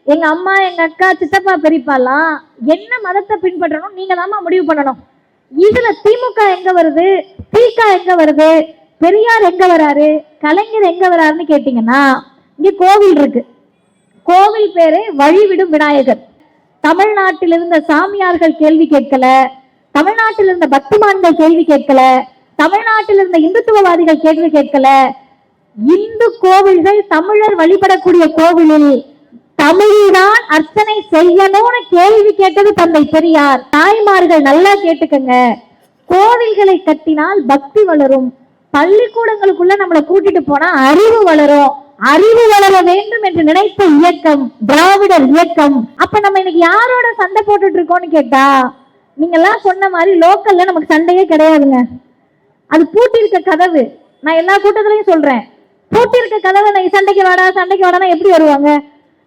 எங்க அம்மா, எங்க அக்கா, சித்தப்பா, பெரியப்பாலாம் என்ன மதத்தை பின்பற்றணும் நீங்க தான் முடிவு பண்ணணும். இதுல திமுக எங்க வருது, திக எங்க வருது, பெரியார் எங்க வராரு, கலைஞர் எங்க வராருன்னு கேட்டீங்கன்னா, இங்க கோவில் இருக்கு. கோவில் பேரு வழிவிடும் விநாயகர். தமிழ்நாட்டில் இருந்த சாமியார்கள் கேள்வி கேட்கல, தமிழ்நாட்டில் இருந்த பக்திமான்கள் கேள்வி கேட்கல, தமிழ்நாட்டில் இருந்த இந்துத்துவவாதிகள் கேள்வி கேட்கல. இந்து கோவில்கள் தமிழர் வழிபடக்கூடிய கோவிலில் தமிழ்தான் அர்ச்சனை செய்யணும்னு கேள்வி கேட்டது தந்தை பெரியார். தாய்மார்கள் நல்லா கேட்டுக்கங்க, கோவில்களை கட்டினால் பக்தி வளரும், பள்ளிக்கூடங்களுக்குள்ள நம்மளை கூட்டிட்டு போனா அறிவு வளரும், அறிவு வளர வேண்டும் என்று நினைத்த இயக்கம் திராவிடர் இயக்கம். அப்ப நம்ம இன்னைக்கு யாரோட சண்டை போட்டுட்டு இருக்கோம்னு கேட்டா, நீங்க எல்லாம் சொன்ன மாதிரி லோக்கல்ல நமக்கு சண்டையே கிடையாதுங்க. அது பூட்டி இருக்க கதவு. நான் எல்லா கூட்டத்திலையும் சொல்றேன், பூட்டி இருக்க கதவை சண்டைக்கு வாடா எப்படி வருவாங்க?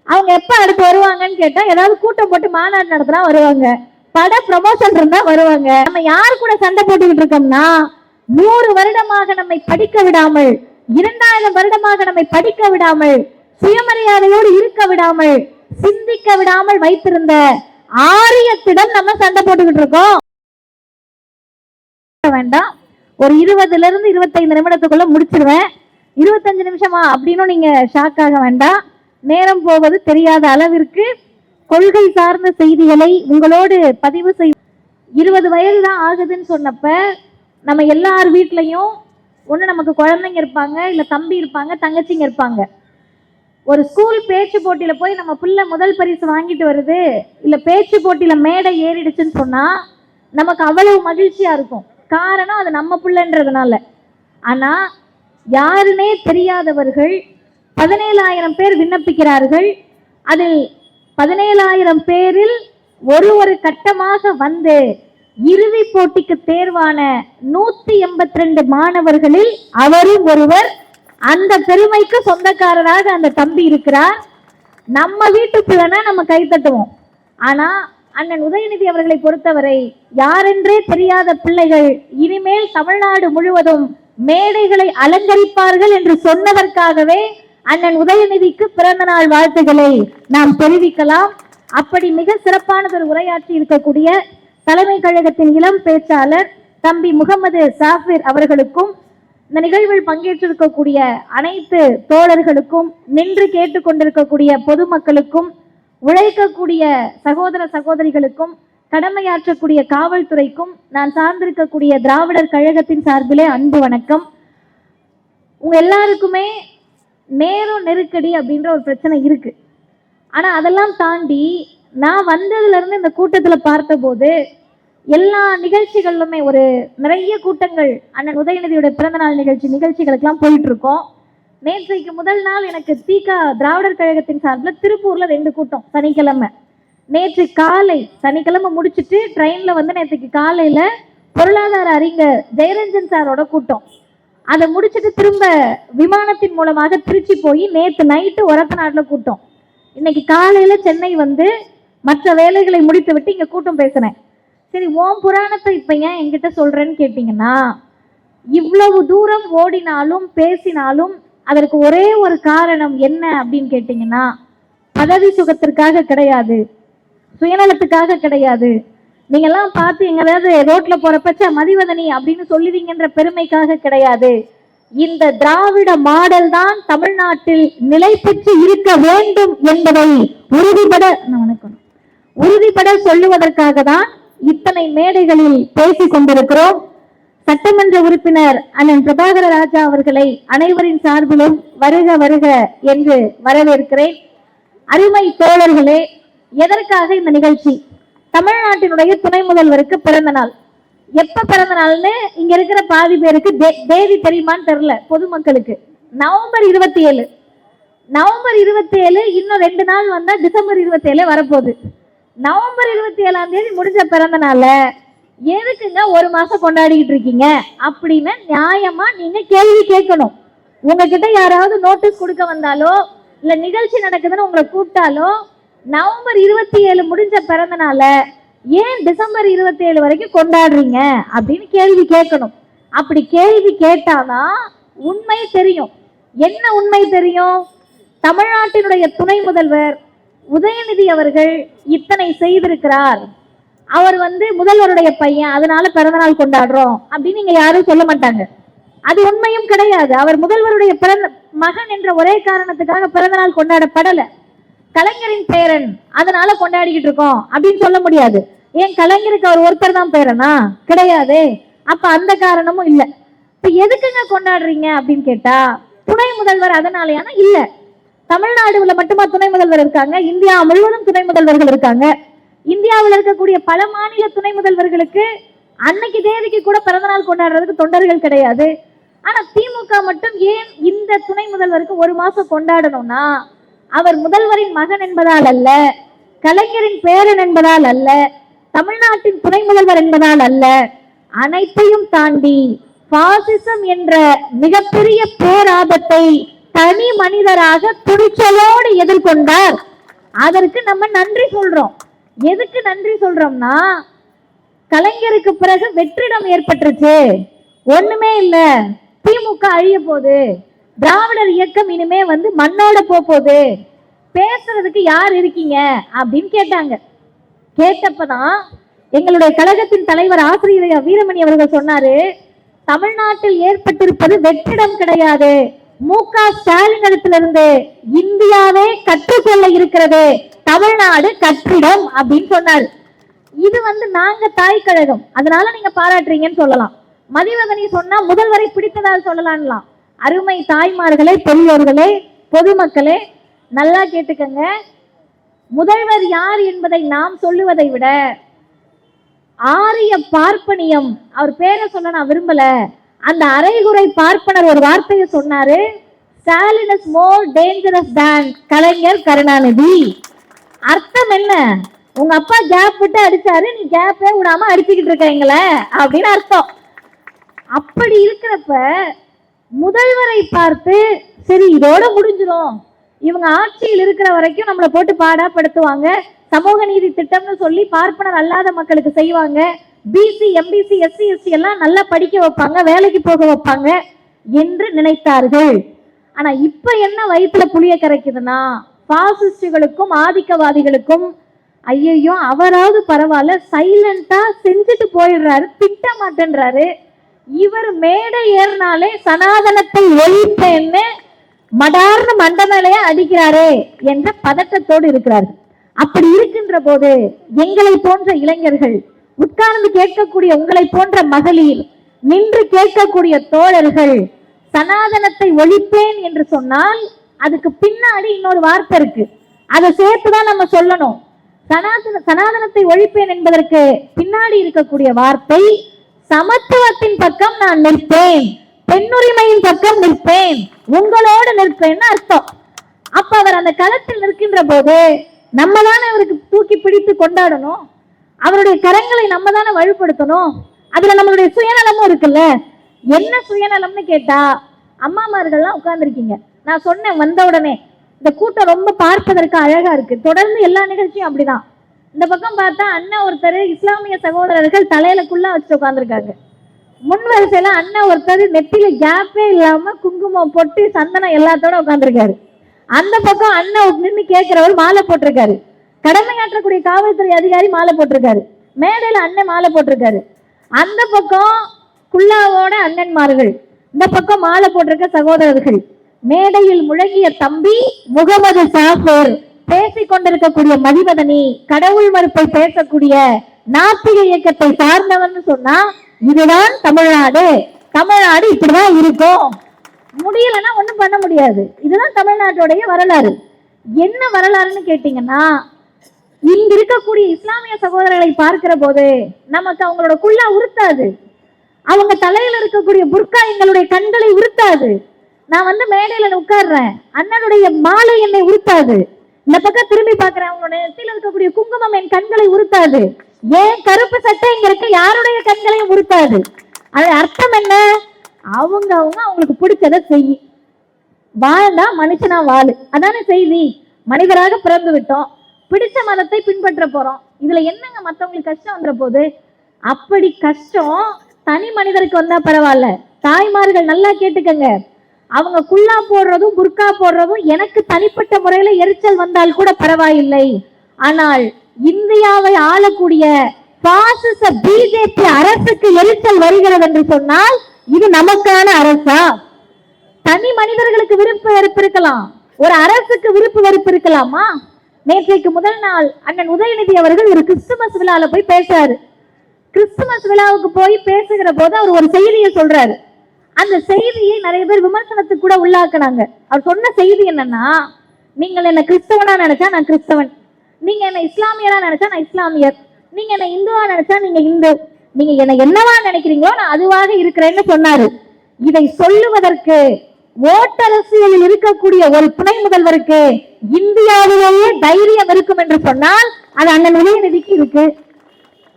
அவங்க எப்ப அடுத்து வருவாங்கன்னு கேட்டா, ஏதாவது கூட்டம் போட்டு மாநாடு நடத்தினா வருவாங்க, பட ப்ரமோஷன் இருந்தா வருவாங்க. நம்ம யார் கூட சண்டை போட்டுக்கிட்டு இருக்கோம்னா, 100 வருடமாக நம்மை படிக்க விடாமல், 2000 வருடமாக நம்மை படிக்க விடாமல், சுயமரியாதையோடு இருக்க விடாமல், சிந்திக்க விடாமல் வைத்திருந்த ஆரியத்திடம் நம்ம சண்டை போட்டுக்கிட்டு இருக்கோம். வேண்டாம், ஒரு 20 இருந்து 25 நிமிடத்துக்குள்ள முடிச்சிருவேன். 25 நிமிஷமா அப்படின்னு நீங்க ஷாக் ஆக வேண்டாம். நேரம் போவது தெரியாத அளவிற்கு கொள்கை சார்ந்த செய்திகளை உங்களோடு பதிவு செய். 20 வயது தான் ஆகுதுன்னு சொன்னப்ப நம்ம எல்லார் வீட்லையும் ஒன்று நமக்கு குழந்தைங்க இருப்பாங்க, இல்லை தம்பி இருப்பாங்க, தங்கச்சிங்க இருப்பாங்க. ஒரு ஸ்கூல் பேச்சு போட்டியில் போய் நம்ம பிள்ளை முதல் பரிசு வாங்கிட்டு வருது, இல்லை பேச்சு போட்டியில் மேடை ஏறிடுச்சுன்னு சொன்னால் நமக்கு அவ்வளவு மகிழ்ச்சியாக இருக்கும். காரணம் அது நம்ம பிள்ளைன்றதுனால. ஆனால் யாருன்னே தெரியாதவர்கள் 17,000 பேர் விண்ணப்பிக்கிறார்கள். அதில் 17,000 பேரில் ஒரு கட்டமாக வந்து இறுதி போட்டிக்கு தேர்வான 182 மாணவர்களில் அவரும் ஒருவர். அந்த பெருமைக்கு சொந்தக்காரராக அந்த தம்பி இருக்கிறார். நம்ம வீட்டு பிள்ளைனா நம்ம கை தட்டுவோம். ஆனா அண்ணன் உதயநிதி அவர்களை பொறுத்தவரை யாரென்றே தெரியாத பிள்ளைகள் இனிமேல் தமிழ்நாடு முழுவதும் மேடைகளை அலங்கரிப்பார்கள் என்று சொன்னதற்காகவே அண்ணன் உதயநிதிக்கு பிறந்த நாள் வாழ்த்துக்களை நாம் தெரிவிக்கலாம். அப்படி மிக சிறப்பானதொரு உரையாற்றி இருக்கக்கூடிய தலைமை கழகத்தின் இளம் பேச்சாளர் தம்பி முகமது சாஃபிர் அவர்களுக்கும், இந்த நிகழ்வில் பங்கேற்றிருக்கக்கூடிய அனைத்து தோழர்களுக்கும், நின்று கேட்டுக்கொண்டிருக்கக்கூடிய பொதுமக்களுக்கும், உழைக்கக்கூடிய சகோதர சகோதரிகளுக்கும், கடமையாற்றக்கூடிய காவல்துறைக்கும், நான் சார்ந்திருக்கக்கூடிய திராவிடர் கழகத்தின் சார்பிலே அன்பு வணக்கம். உங்க எல்லாருக்குமே நேரம் நெருக்கடி அப்படின்ற ஒரு பிரச்சனை இருக்கு. ஆனா அதெல்லாம் தாண்டி நான் வந்ததுல இருந்து இந்த கூட்டத்துல பார்த்தபோது எல்லா நிகழ்ச்சிகளிலுமே ஒரு நிறைய கூட்டங்கள் அண்ணன் உதயநிதியோட பிறந்தநாள் நிகழ்ச்சிகளுக்கெல்லாம் போயிட்டு இருக்கோம். நேற்றைக்கு முதல் நாள் எனக்கு திக திராவிடர் கழகத்தின் சார்பில் திருப்பூர்ல 2 கூட்டம் சனிக்கிழமை. நேற்று காலை சனிக்கிழமை முடிச்சுட்டு ட்ரெயின்ல வந்து நேற்றுக்கு காலையில பொருளாதார அறிஞர் ஜெயரஞ்சன் சாரோட கூட்டம். அதை முடிச்சுட்டு திரும்ப விமானத்தின் மூலமாக திருச்சி போய் நேற்று நைட்டு ஒரத்தநாட்டில் கூட்டம். இன்னைக்கு காலையில சென்னை வந்து மற்ற வேலைகளை முடித்து விட்டு இங்க கூட்டம் பேசுறேன். சரி, ஓம் புராணத்தை இப்ப ஏன் என்கிட்ட சொல்றேன்னு கேட்டீங்கன்னா, இவ்வளவு தூரம் ஓடினாலும் பேசினாலும் அதற்கு ஒரே ஒரு காரணம் என்ன அப்படின்னு கேட்டீங்கன்னா, பதவி சுகத்திற்காக கிடையாது, சுயநலத்துக்காக கிடையாது. நீங்க எல்லாம் பார்த்து எங்கேயாவது ரோட்ல போறப்பச்ச மதிவதனி அப்படின்னு சொல்லுவீங்கன்ற பெருமைக்காக கிடையாது. இந்த திராவிட மாடல் தான் தமிழ்நாட்டில் நிலை பெற்று இருக்க வேண்டும் என்பதை உறுதிபட சொல்லுவதற்காக தான் இத்தனை மேடைகளில் பேசிக் கொண்டிருக்கிறோம். சட்டமன்ற உறுப்பினர் அண்ணன் பிரபாகர ராஜா அவர்களை அனைவரின் சார்பிலும் வருக வருக என்று வரவேற்கிறேன். அருமை தோழர்களே, எதற்காக இந்த நிகழ்ச்சி? தமிழ்நாட்டினுடைய துணை முதல்வருக்கு பிறந்த நாள். எப்ப பிறந்த நாள்னு இங்க இருக்கிற பாதி பேருக்கு தேதி தெரியுமான்னு தெரியல. பொதுமக்களுக்கு நவம்பர் 27. நவம்பர் 27 இன்னும் 2 நாள் வந்தா டிசம்பர் 27 வரப்போகுது. நவம்பர் 27ஆம் தேதி முடிஞ்ச பிறந்த நாள எதுக்குங்க 1 மாசம் கொண்டாடிக்கிட்டு இருக்கீங்க அப்படின்னு நியாயமா நீங்க கேள்வி கேட்கணும். உங்ககிட்ட யாராவது நோட்டீஸ் கொடுக்க வந்தாலோ இல்ல நிகழ்ச்சி நடக்குதுன்னு உங்களை கூப்பிட்டாலோ நவம்பர் 27 முடிஞ்ச பிறந்த நாள ஏன் டிசம்பர் 27 வரைக்கும் கொண்டாடுறீங்க அப்படின்னு கேள்வி கேட்கணும். அப்படி கேள்வி கேட்டாதான் உண்மை தெரியும். என்ன உண்மை தெரியும்? தமிழ்நாட்டினுடைய துணை முதல்வர் உதயநிதி அவர்கள் இத்தனை செய்திருக்கிறார், அவர் முதல்வருடைய பையன் அதனால பிறந்தநாள் கொண்டாடுறோம் அப்படின்னு நீங்க யாரும் சொல்ல மாட்டாங்க. அது உண்மையும் கிடையாது. அவர் முதல்வருடைய மகன் என்ற ஒரே காரணத்துக்காக பிறந்தநாள் கொண்டாடப்படல. கலைஞரின் பேரன் அதனால கொண்டாடிக்கிட்டு இருக்கோம் அப்படின்னு சொல்ல முடியாது. ஏன் கலைஞருக்கு அவர் ஒருத்தர் தான் பேரனா? கிடையாது. அப்ப அந்த காரணமும் இல்லை. இப்ப எதுக்குங்க கொண்டாடுறீங்க அப்படின்னு கேட்டா, துணை முதல்வர் அதனாலயான இல்ல. தமிழ்நாடுல மட்டுமா துணை முதல்வர் இருக்காங்க? இந்தியா முழுவதும் துணை முதல்வர்கள் இருக்காங்க. இந்தியாவில் இருக்கக்கூடிய பல மாநில துணை முதல்வர்களுக்கு அன்னைக்கு தேதிக்கு கூட பிறந்தநாள் கொண்டாடுறதுக்கு தொண்டர்கள் கிடையாது. ஆனா திமுக மட்டும் ஏன் இந்த துணை முதல்வருக்கு ஒரு மாசம் கொண்டாடணும்னா, அவர் முதல்வரின் மகன் என்பதால் அல்ல, கலைஞரின் பேரன் என்பதால் அல்ல, தமிழ்நாட்டின் துணை முதல்வர் என்பதால் அல்ல, அனைத்தையும் தாண்டி பாசிசம் என்ற மிகப்பெரிய பேராபத்தை தனி மனிதராக துணிச்சலோடு எதிர்கொண்டார். அதற்கு நம்ம நன்றி சொல்றோம். எதுக்கு நன்றி சொல்றோம்னா, கலைஞருக்கு பிறகு வெற்றிடம் ஏற்பட்டுருச்சு, ஒண்ணுமே இல்ல, திமுக அழிய போகுது, திராவிடர் இயக்கம் இனிமே மண்ணோட போகுது, பேசுறதுக்கு யார் இருக்கீங்க அப்படின்னு கேட்டாங்க. கேட்டப்பதான் எங்களுடைய கழகத்தின் தலைவர் ஆசிரியர் வீரமணி அவர்கள் சொன்னாரு, தமிழ்நாட்டில் ஏற்பட்டிருப்பது வெற்றிடம் கிடையாது, மு.க. ஸ்டாலின் இடத்திலிருந்து இந்தியாவே கற்றுக்கொள்ள இருக்கிறது, தமிழ்நாடு கற்றிடம் அப்படின்னு சொன்னார். இது நாங்க தாய் கழகம், அதனால நீங்க பாராட்டுறீங்கன்னு சொல்லலாம். மதிவதனி சொன்னா முதல்வரை பிடித்ததால் சொல்லலாம்லாம். அருமை தாய்மார்களே, பெரியோர்களே, பொதுமக்களே, நல்லா கேட்டுக்கங்க. முதல்வர் யார் என்பதை நாம் சொல்லுவதை விட ஆரிய பார்ப்பனியம், அவர் பேரை சொல்ல நான் விரும்பல, அந்த அரைகுறை பார்ப்பனர் ஒரு வார்த்தையை சொன்னாரு, Stalin is more dangerous than கலைஞர் கருணாநிதி. அர்த்தம் என்ன? உங்க அப்பா கேப் விட்டு அடிச்சாரு, நீ கேப்பே விடாம அடிச்சுக்கிட்டு இருக்கீங்களே அப்படின்னு அர்த்தம். அப்படி இருக்கிறப்ப முதல்வரை பார்த்து சரி இதோட முடிஞ்சிடும், இவங்க ஆட்சியில் இருக்கிற வரைக்கும் நம்மளை போட்டு பாடாப்படுத்துவாங்க, சமூக நீதி திட்டம்னு சொல்லி பார்ப்பனர் அல்லாத மக்களுக்கு செய்வாங்க, பிசி எம்பிசி எஸ்சி எஸ்டி எல்லாம் நல்லா படிக்க வைப்பாங்க, வேலைக்கு போக வைப்பாங்க என்று நினைத்தார்கள். ஆனா இப்ப என்ன வயிற்றுல புளிய கரைக்குதுன்னா, பாசிஸ்டுகளுக்கும் ஆதிக்கவாதிகளுக்கும் ஐயோ அவராவது பரவாயில்ல சைலண்டா செஞ்சுட்டு போயிடுறாரு, திட்ட மாட்டேன்றாரு, இவர் மேடை ஏறினாலே சனாதனத்தை ஒழிப்பேன்னு மடார்னு மண்டமேலையே அடிக்கிறாரே என்ற பதட்டத்தோடு இருக்கிறார். அப்படி இருக்கின்ற போது எங்களை போன்ற இளைஞர்கள், உட்கார்ந்து கேட்கக்கூடிய உங்களை போன்ற மகளிர், நின்று கேட்கக்கூடிய தோழர்கள், சனாதனத்தை ஒழிப்பேன் என்று சொன்னால் அதுக்கு பின்னாடி இன்னொரு வார்த்தை இருக்கு, அதை சேர்த்துதான் நம்ம சொல்லணும். சனாதனத்தை ஒழிப்பேன் என்பதற்கு பின்னாடி இருக்கக்கூடிய வார்த்தை சமத்துவத்தின் பக்கம் நான் நிற்பேன், பெண்ணுரிமையின் பக்கம் நிற்பேன், உங்களோடு நிற்பேன்னு அர்த்தம். அப்ப அவர் அந்த களத்தில் நிற்கின்ற போது நம்ம தானே அவருக்கு தூக்கி பிடித்து கொண்டாடணும், அவருடைய கரங்களை நம்ம தானே வலுப்படுத்தணும். அதுல நம்மளுடைய சுயநலமும் இருக்குல்ல. என்ன சுயநலம்னு கேட்டா, அம்மாமார்கள்லாம் உட்கார்ந்துருக்கீங்க, நான் சொன்னேன் வந்த உடனே இந்த கூட்டம் ரொம்ப பார்ப்பதற்கு அழகா இருக்கு, தொடர்ந்து எல்லா நிகழ்ச்சியும் அப்படிதான். இந்த பக்கம் பார்த்தா அண்ணன் ஒருத்தர் இஸ்லாமிய சகோதரர்கள் தலையிலக்குள்ள வச்சு உட்காந்துருக்காங்க, முன் வரிசையில அண்ணன் ஒருத்தர் நெத்தில கேப்பே இல்லாம குங்குமம் பொட்டு சந்தனம் எல்லாத்தோட உட்காந்துருக்காரு. அந்த பக்கம் அண்ணன் நின்று கேட்கிறவர் மாலை போட்டிருக்காரு, கடமையாற்றக்கூடிய காவல்துறை அதிகாரி மாலை போட்டிருக்காரு, மேடையில அண்ணன் மாலை போட்டிருக்காரு. அந்த பக்கம் குல்லாவோட அண்ணன்மார்கள், இந்த பக்கம் மாலை போட்டிருக்க சகோதரர்கள், மேடையில் முழங்கிய தம்பி முகமது சாஃபர், பேசிக் கொண்டிருக்கக்கூடிய மதிவதனி கடவுள் மறுப்பை பேசக்கூடிய நாத்திக இயக்கத்தை சார்ந்தவன் சொன்னா இதுதான் தமிழ்நாடு, தமிழ்நாடு இப்படிதான் இருக்கும், முடியலன்னா ஒண்ணும் பண்ண முடியாது. இதுதான் தமிழ்நாட்டுடைய வரலாறு. என்ன வரலாறுன்னு கேட்டீங்கன்னா, இங்க இருக்கக்கூடிய இஸ்லாமிய சகோதரர்களை பார்க்கிற போது நமக்கு அவங்களோட குல்லா உறுத்தாது, அவங்க தலையில இருக்கக்கூடிய புர்கா எங்களுடைய கண்களை உறுத்தாது. நான் மேடையில உட்கார்றேன், அண்ணனுடைய மாலை என்னை உறுத்தாது, இந்த பக்கம் திரும்பி பார்க்கிறேன், அவங்களோட நெத்தியில இருக்கக்கூடிய குங்குமம் என் கண்களை உறுத்தாது, ஏன் கருப்பு சட்டை இங்க இருக்க யாருடைய கண்களையும் உறுத்தாது. அது அர்த்தம் என்ன? அவங்க அவங்களுக்கு பிடிச்சதை செய்ய, வாழ்ந்தா மனுஷனா வாழு, அதானே செய்தி. மனிதராக பிறந்து விட்டோம், பிடிச்ச மதத்தை பின்பற்ற போறோம், இதுல என்னங்க மத்தவங்களுக்கு கஷ்டம் வந்துற போது? அப்படி கஷ்டம் தனி மனிதருக்கு வந்தா பரவாயில்ல. தாய்மார்கள் நல்லா கேட்டுக்கங்க, அவங்க குல்லா போடுறதும் புர்கா போடுறதும் எனக்கு தனிப்பட்ட முறையில எரிச்சல் வந்தால் கூட பரவாயில்லை. ஆனால் இந்தியாவை ஆளக்கூடிய பாசிச பிஜேபி அரசுக்கு எரிச்சல் வருகிறது என்று சொன்னால் இது நமக்கான அரசா? தனி மனிதர்களுக்கு விருப்ப வெறுப்பு இருக்கலாம், ஒரு அரசுக்கு விருப்பு வெறுப்பு இருக்கலாமா? நேற்றைக்கு முதல் நாள் அண்ணன் உதயநிதி அவர்கள் ஒரு கிறிஸ்துமஸ் விழாவில் போய் பேசுறாரு. கிறிஸ்துமஸ் விழாவுக்கு போய் பேசுகிற போது அவர் ஒரு செய்தியை சொல்றாரு. அந்த செய்தியை நிறைய பேர் விமர்சனத்துக்கு கூட உள்ளாக்குனாங்க. அவர் சொன்ன செய்தி என்னன்னா, நீங்கள் என்ன கிறிஸ்தவனா நினைச்சா நான் கிறிஸ்தவன், நீங்க என்ன இஸ்லாமியரா நினைச்சா நான் இஸ்லாமியர், நீங்க என்ன இந்துவா நினைச்சா நீங்க இந்து, நீங்க என்ன என்னவா நினைக்கிறீங்களோ நான் அதுவாக இருக்கிறேன்னு சொன்னாரு. இதை சொல்லுவதற்கு ஓட்டரசியலில் இருக்கக்கூடிய ஒரு துணை முதல்வருக்கு இந்தியாவிலேயே தைரியம் இருக்கும் என்று சொன்னால் அது அண்ணன் உதயநிதிக்கு இருக்கு.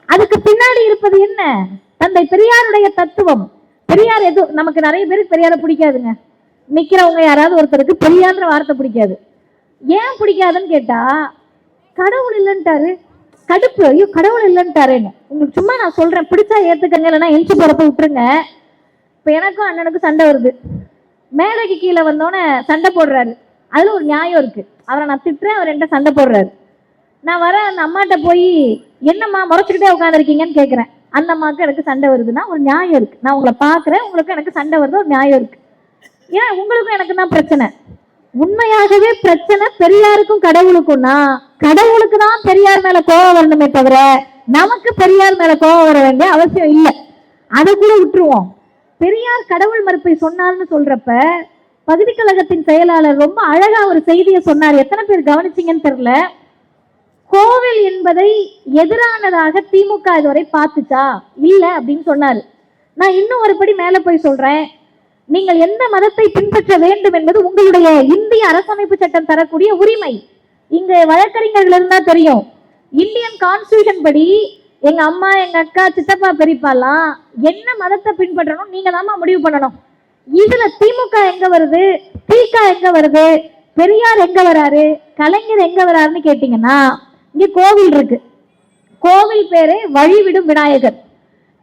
அதுக்கு பின்னாடி இருப்பது என்ன? தந்தை பெரியாருடைய தத்துவம். பெரியார் எது நமக்கு நிறைய பேருக்கு பெரியாரை பிடிக்காதுங்க. நிக்கிறவங்க யாராவது ஒருத்தருக்கு பெரியார்ன்ற வார்த்தை பிடிக்காது. ஏன் பிடிக்காதுன்னு கேட்டா, கடவுள் இல்லைன்ட்டாரு, கடுப்பு, ஐயோ கடவுள் இல்லைன்ட்டாருன்னு. உங்களுக்கு சும்மா நான் சொல்றேன், பிடிச்சா ஏத்துக்கங்க, இல்லைன்னா எஞ்சி போறப்ப விட்டுருங்க. இப்ப எனக்கும் அண்ணனுக்கும் சண்டை வருது, மேலைக்கு கீழே வந்தோன்னே சண்டை போடுறாரு. அதுல ஒரு நியாயம் இருக்கு. அவரை நான் திட்டுறேன், அவர் என்கிட்ட சண்டை போடுறாரு. நான் வர அந்த அம்மாட்ட போய் என்னம்மா முறைச்சுக்கிட்டே உட்காந்துருக்கீங்கன்னு கேட்குறேன். அந்த அம்மாவுக்கு எனக்கு சண்டை வருதுன்னா ஒரு நியாயம் இருக்கு. நான் உங்களை பார்க்குறேன், உங்களுக்கு எனக்கு சண்டை வருது, ஒரு நியாயம் இருக்கு. ஏன் உங்களுக்கும் எனக்கு தான் பிரச்சனை? உண்மையாகவே பிரச்சனை பெரியாருக்கும் கடவுளுக்கும்னா, கடவுளுக்கு தான் பெரியார் மேல கோபம் வரணுமே தவிர நமக்கு பெரியார் மேல கோபம் வர வேண்டிய அவசியம் இல்லை. அதை கூட விட்டுருவோம். பெரியார் கடவுள் மறுப்பை சொன்னார்னு சொல்றப்ப பகுதி கழகத்தின் செயலாளர் ரொம்ப அழகா ஒரு செய்தியை சொன்னார். எத்தனை பேர் கவனிச்சிங்கன்னு தெரியல. கோவில் என்பதை எதிரானதாக திமுக இதுவரை பார்த்துச்சா? இல்ல அப்படின்னு சொன்னாரு. நான் இன்னும் ஒரு படி மேல போய் சொல்றேன். நீங்கள் எந்த மதத்தை பின்பற்ற வேண்டும் என்பது உங்களுடைய இந்திய அரசமைப்பு சட்டம் தரக்கூடிய உரிமை. இங்க வழக்கறிஞர்கள் இருந்தா தெரியும். இந்தியன் கான்ஸ்டிடியூஷன் படி எங்க அம்மா, எங்க அக்கா, சித்தப்பா, பெரியப்பாலாம் என்ன மதத்தை பின்பற்றணும் நீங்க தாமா முடிவு பண்ணணும். இதுல திமுக எங்க வருது, திக எங்க வருது, பெரியார் எங்க வராரு, கலைஞர் எங்க வராருன்னு கேட்டீங்கன்னா, இங்க கோவில் இருக்கு. கோவில் பேரே வழிவிடும் விநாயகர்.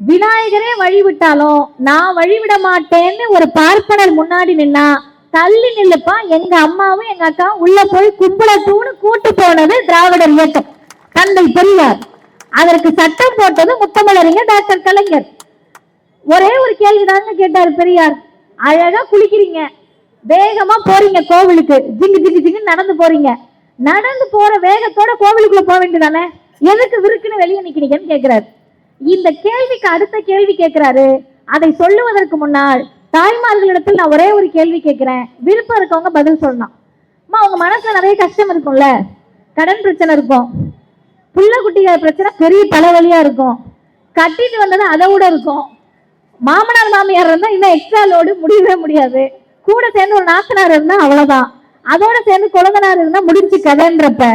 விநாயகரே வழிவிட்டாலும் நான் வழிவிட மாட்டேன்னு ஒரு பார்ப்பனர் முன்னாடி நின்னா, தள்ளி நில்லுப்பா, எங்க அம்மாவும் எங்க அக்காவும் உள்ள போய் கும்பலத்தூன்னு கூட்டு போனது திராவிடர் இயக்கம், தந்தை பெரியார். அதற்கு சட்டம் போட்டது முத்தமிழறிஞர் டாக்டர் கலைஞர். ஒரே ஒரு கேள்விதாங்க கேட்டார் பெரியார். அழகா குளிக்கிறீங்க, வேகமா போறீங்க கோவிலுக்கு, ஜிங்கு ஜிங்கு ஜிங்கு நடந்து போறீங்க, நடந்து போற வேகத்தோட கோவிலுக்குள்ள போக வேண்டியதானே, எதுக்கு விருக்குன்னு வெளியே நிக்கிறீங்கன்னு கேட்கிறாரு. இந்த கேள்விக்கு அடுத்த கேள்வி கேட்கிறாரு. அதை சொல்லுவதற்கு முன்னால் தாய்மார்களிடத்தில் நான் ஒரே ஒரு கேள்வி கேட்கிறேன், விருப்பம் இருக்கவங்க பதில் சொல்லலாம். அம்மா, உங்க மனசுல நிறைய கஷ்டம் இருக்கும்ல, கடன் பிரச்சனை இருக்கும், புள்ள குட்டிகள் பிரச்சனை பெரிய தலைவலியா இருக்கும், கட்டிட்டு வந்தது அதை விட இருக்கும், மாமனார் மாமியார் இருந்தா இன்னும் எக்ஸ்ட்ரா லோடு முடியவே முடியாது, கூட சேர்ந்து ஒரு நாத்தனார் இருந்தா அவ்வளவுதான், அதோட சேர்ந்து குழந்தனார் இருந்தா முடிஞ்சு கதைன்றப்ப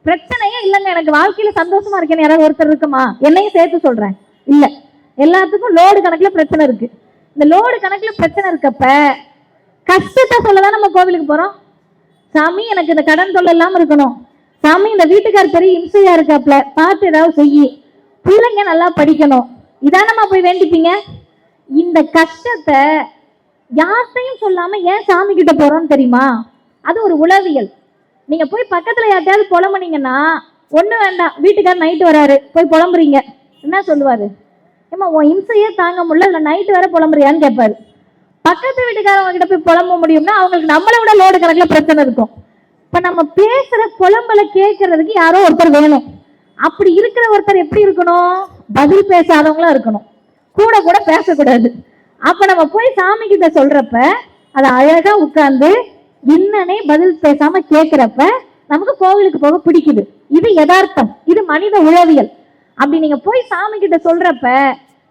பிரச்சனையே இல்லைங்க. எனக்கு வாழ்க்கையில சந்தோஷமா இருக்கேன்னு யாராவது ஒருத்தர் இருக்குமா? என்னையும் சேர்த்து சொல்றேன், இல்ல. எல்லாத்துக்கும் லோடு கணக்குல பிரச்சனை இருக்கு. இந்த லோடு கணக்குல பிரச்சனை இருக்கப்ப கஷ்டத்தை சொல்லதான் நம்ம கோவிலுக்கு போறோம். சாமி எனக்கு இந்த கடன் தொல்லை இல்லாம இருக்கணும், சாமி இந்த வீட்டுக்கார் பெரிய இம்சையா இருக்காப்ல, பார்த்து ஏதாவது செய்யி, பிள்ளைங்க நல்லா படிக்கணும், இதானமா போய் வேண்டிப்பீங்க. இந்த கஷ்டத்தை யார்கிட்டையும் சொல்லாம ஏன் சாமி கிட்ட போறோம்னு தெரியுமா? அது ஒரு உளவியல். நீங்க போய் பக்கத்துல யார்ட்டையாவது புலம்புனீங்கன்னா, ஒண்ணு வேண்டாம், வீட்டுக்கார் நைட்டு வராரு, போய் புலம்புறீங்க, என்ன சொல்லுவாரு? ஏமா உன் இம்சையே தாங்க முடியல, இல்லை நைட்டு வர புலம்புறியான்னு கேட்பாரு. பக்கத்து வீட்டுக்காரவங்க கிட்ட போய் புலம்ப முடியும்னா அவங்களுக்கு நம்மளை விட லோடு கணக்குல பிரச்சனை இருக்கும். இப்ப நம்ம பேசுற புலம்பலை கேட்கறதுக்கு யாரோ ஒருத்தர் வேணும். அப்படி இருக்கிற ஒருத்தர் எப்படி இருக்கணும்? பதில் பேசாதவங்களா இருக்கணும், கூட கூட பேசக்கூடாது. அப்ப நம்ம போய் சாமி கிட்ட சொல்றப்ப அதை அழகா உட்கார்ந்து இன்னனே பதில் பேசாம கேட்கிறப்ப நமக்கு கோவிலுக்கு போக பிடிக்குது. இது யதார்த்தம், இது மனித உளவியல். அப்படி நீங்க போய் சாமி கிட்ட சொல்றப்ப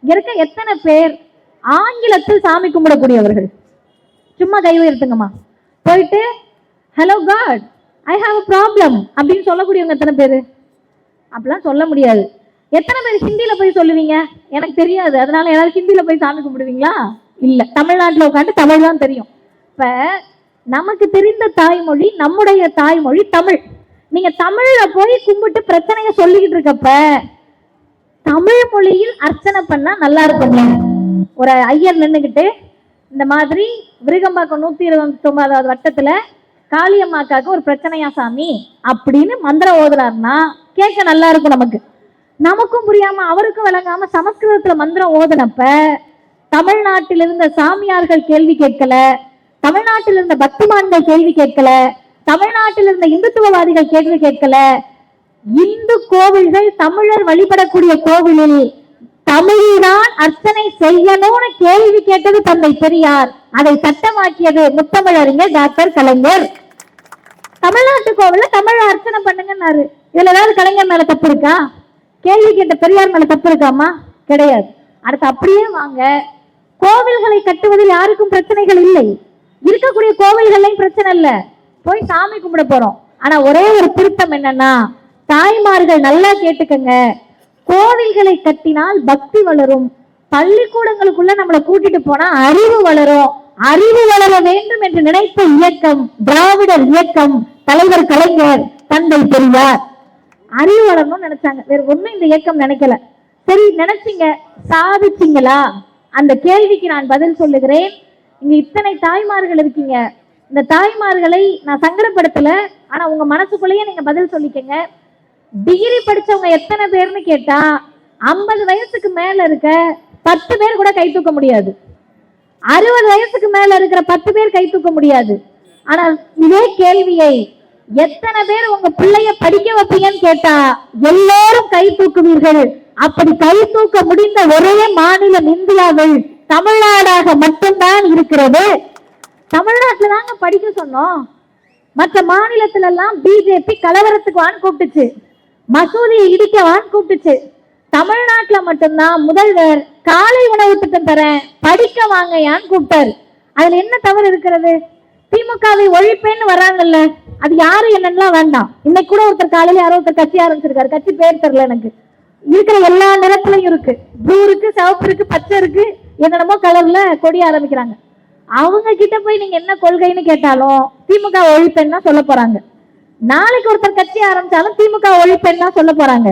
இருக்க எத்தனை பேர் ஆங்கிலத்தில் சாமி கும்பிடக்கூடியவர்கள்? சும்மா கை உயர்த்துங்கம்மா. போயிட்டு hello god, I have a problem அப்படின்னு சொல்லக்கூடியவங்க எத்தனை பேரு? அப்படிலாம் சொல்ல முடியாது. எத்தனை பேர் ஹிந்தியில போய் சொல்லுவீங்க? எனக்கு தெரியாது, அதனால எல்லாரும் ஹிந்தியில போய் சாமி கும்பிடுவீங்களா? இல்ல, தமிழ்நாட்டில் உட்காந்து தமிழ் தான் தெரியும். இப்ப நமக்கு தெரிந்த தாய்மொழி, நம்முடைய தாய்மொழி தமிழ். நீங்க தமிழ்ல போய் கும்பிட்டு பிரச்சனைய சொல்லிக்கிட்டு இருக்கப்ப தமிழ் மொழியில் அர்ச்சனை பண்ணா நல்லா இருக்கும்ல. ஒரு ஐயர் நின்றுகிட்டு இந்த மாதிரி விருகம்பாக்கம் 129வது வட்டத்துல காளியம்மாக்காக்கு ஒரு பிரச்சனையா சாமி அப்படின்னு மந்திரம் ஓதுறாருன்னா கேட்க நல்லா இருக்கும். நமக்கும் புரியாம அவருக்கும் விளங்காம சமஸ்கிருதத்துல மந்திரம் ஓதுனப்ப தமிழ்நாட்டில் இருந்த சாமியார்கள் கேள்வி கேட்கல, தமிழ்நாட்டில் இருந்த பக்திமான்கள் கேள்வி கேட்கல, தமிழ்நாட்டில் இருந்த இந்துத்துவவாதிகள் கேள்வி கேட்கல. இந்து கோவில்கள் தமிழர் வழிபடக்கூடிய கோவிலில் தமிழ்தான் அர்ச்சனை செய்யணும்னு கேள்வி கேட்டது தந்தை பெரியார். அதை சட்டமாக்கியது முத்தமிழறிஞர் டாக்டர் கலைஞர். தமிழ்நாட்டு கோவில்ல தமிழ அர்ச்சனை பண்ணுங்கன்னாரு. இதுல ஏதாவது கலைஞர் மேல தப்பு இருக்கா? கேள்வி கேட்ட பெரியார் மேல தப்பு இருக்காமா? கிடையாது. அடுத்து அப்படியே வாங்க, கோவில்களை கட்டுவதில் யாருக்கும் பிரச்சனைகள் இல்லை. இருக்கக்கூடிய கோவில்கள்லையும் பிரச்சனை இல்லை, போய் சாமி கும்பிட போறோம். ஆனா ஒரே ஒரு திருத்தம் என்னன்னா, தாய்மார்கள் நல்லா கேட்டுக்கங்க, கோவில்களை கட்டினால் பக்தி வளரும், பள்ளிக்கூடங்களுக்குள்ள நம்மளை கூட்டிட்டு போனா அறிவு வளரும். அறிவு வளர வேண்டும் என்று நினைத்த இயக்கம் திராவிடர் இயக்கம், தலைவர் கலைஞர், தந்தை பெரியார். அறிவு வளரணும்னு நினைச்சாங்க, வேற ஒண்ணும் இந்த இயக்கம் நினைக்கல. சரி நினைச்சீங்க, சாதிச்சீங்களா? அந்த கேள்விக்கு நான் பதில் சொல்லுகிறேன். இங்க இத்தனை தாய்மார்கள் இருக்கீங்க, இந்த தாய்மார்களை நான் சங்கடப்படுத்தல, ஆனா உங்க மனசுக்குள்ளேயே நீங்க பதில் சொல்லிக்கங்க. டிகிரி படிச்சவங்க எத்தனை பேர்னு கேட்டா 50 வயசுக்கு மேல இருக்க 10 பேர் கூட கை தூக்க முடியாது. 60 வயசுக்கு மேல இருக்கிற 10 பேர் கை தூக்க முடியாது. ஆனா இதே கேள்வியை எத்தனை பேர் உங்க பிள்ளைய படிக்க வைப்பீங்கன்னு கேட்டா எல்லாரும் கை தூக்குவீர்கள். அப்படி கை தூக்க முடிந்த ஒரே மாநிலம் இந்தியாவில் தமிழ்நாடாக மட்டும்தான் இருக்கிறது. தமிழ்நாட்டுல தாங்க படிக்க சொன்னோம். மற்ற மாநிலத்துல எல்லாம் பிஜேபி கலவரத்துக்கு வான்னு கூப்பிட்டுச்சு, மசூதியை இடிக்கவான்னு கூப்பிட்டுச்சு. தமிழ்நாட்டுல மட்டும்தான் முதல்வர் காலை உணவு திட்டம் தரேன் படிக்க வாங்கயான்னு கூப்பிட்டாரு. அதுல என்ன தவறு இருக்கிறது? திமுகவை ஒழிப்பேன்னு வராங்கல்ல, அது யாரு என்னன்னா வேண்டாம். இன்னைக்கு கூட ஒருத்தர் காலையில யாரோ ஒருத்தர் கட்சி ஆரம்பிச்சிருக்காரு, கட்சி பேர் தெரியல எனக்கு. இருக்கிற எல்லா நிறத்திலையும் இருக்கு, ப்ளூ இருக்கு, சிவப்பு இருக்கு, பச்சை இருக்கு, என்னென்னமோ கலர்ல கொடி ஆரம்பிக்கிறாங்க. அவங்க கிட்ட போய் நீங்க என்ன கொள்கைன்னு கேட்டாலும் திமுக ஒழிப்பேன்னு சொல்ல போறாங்க. நாளைக்கு ஒருத்தர் கட்சி ஆரம்பிச்சாலும் திமுக ஒழிப்பேன்னு சொல்ல போறாங்க.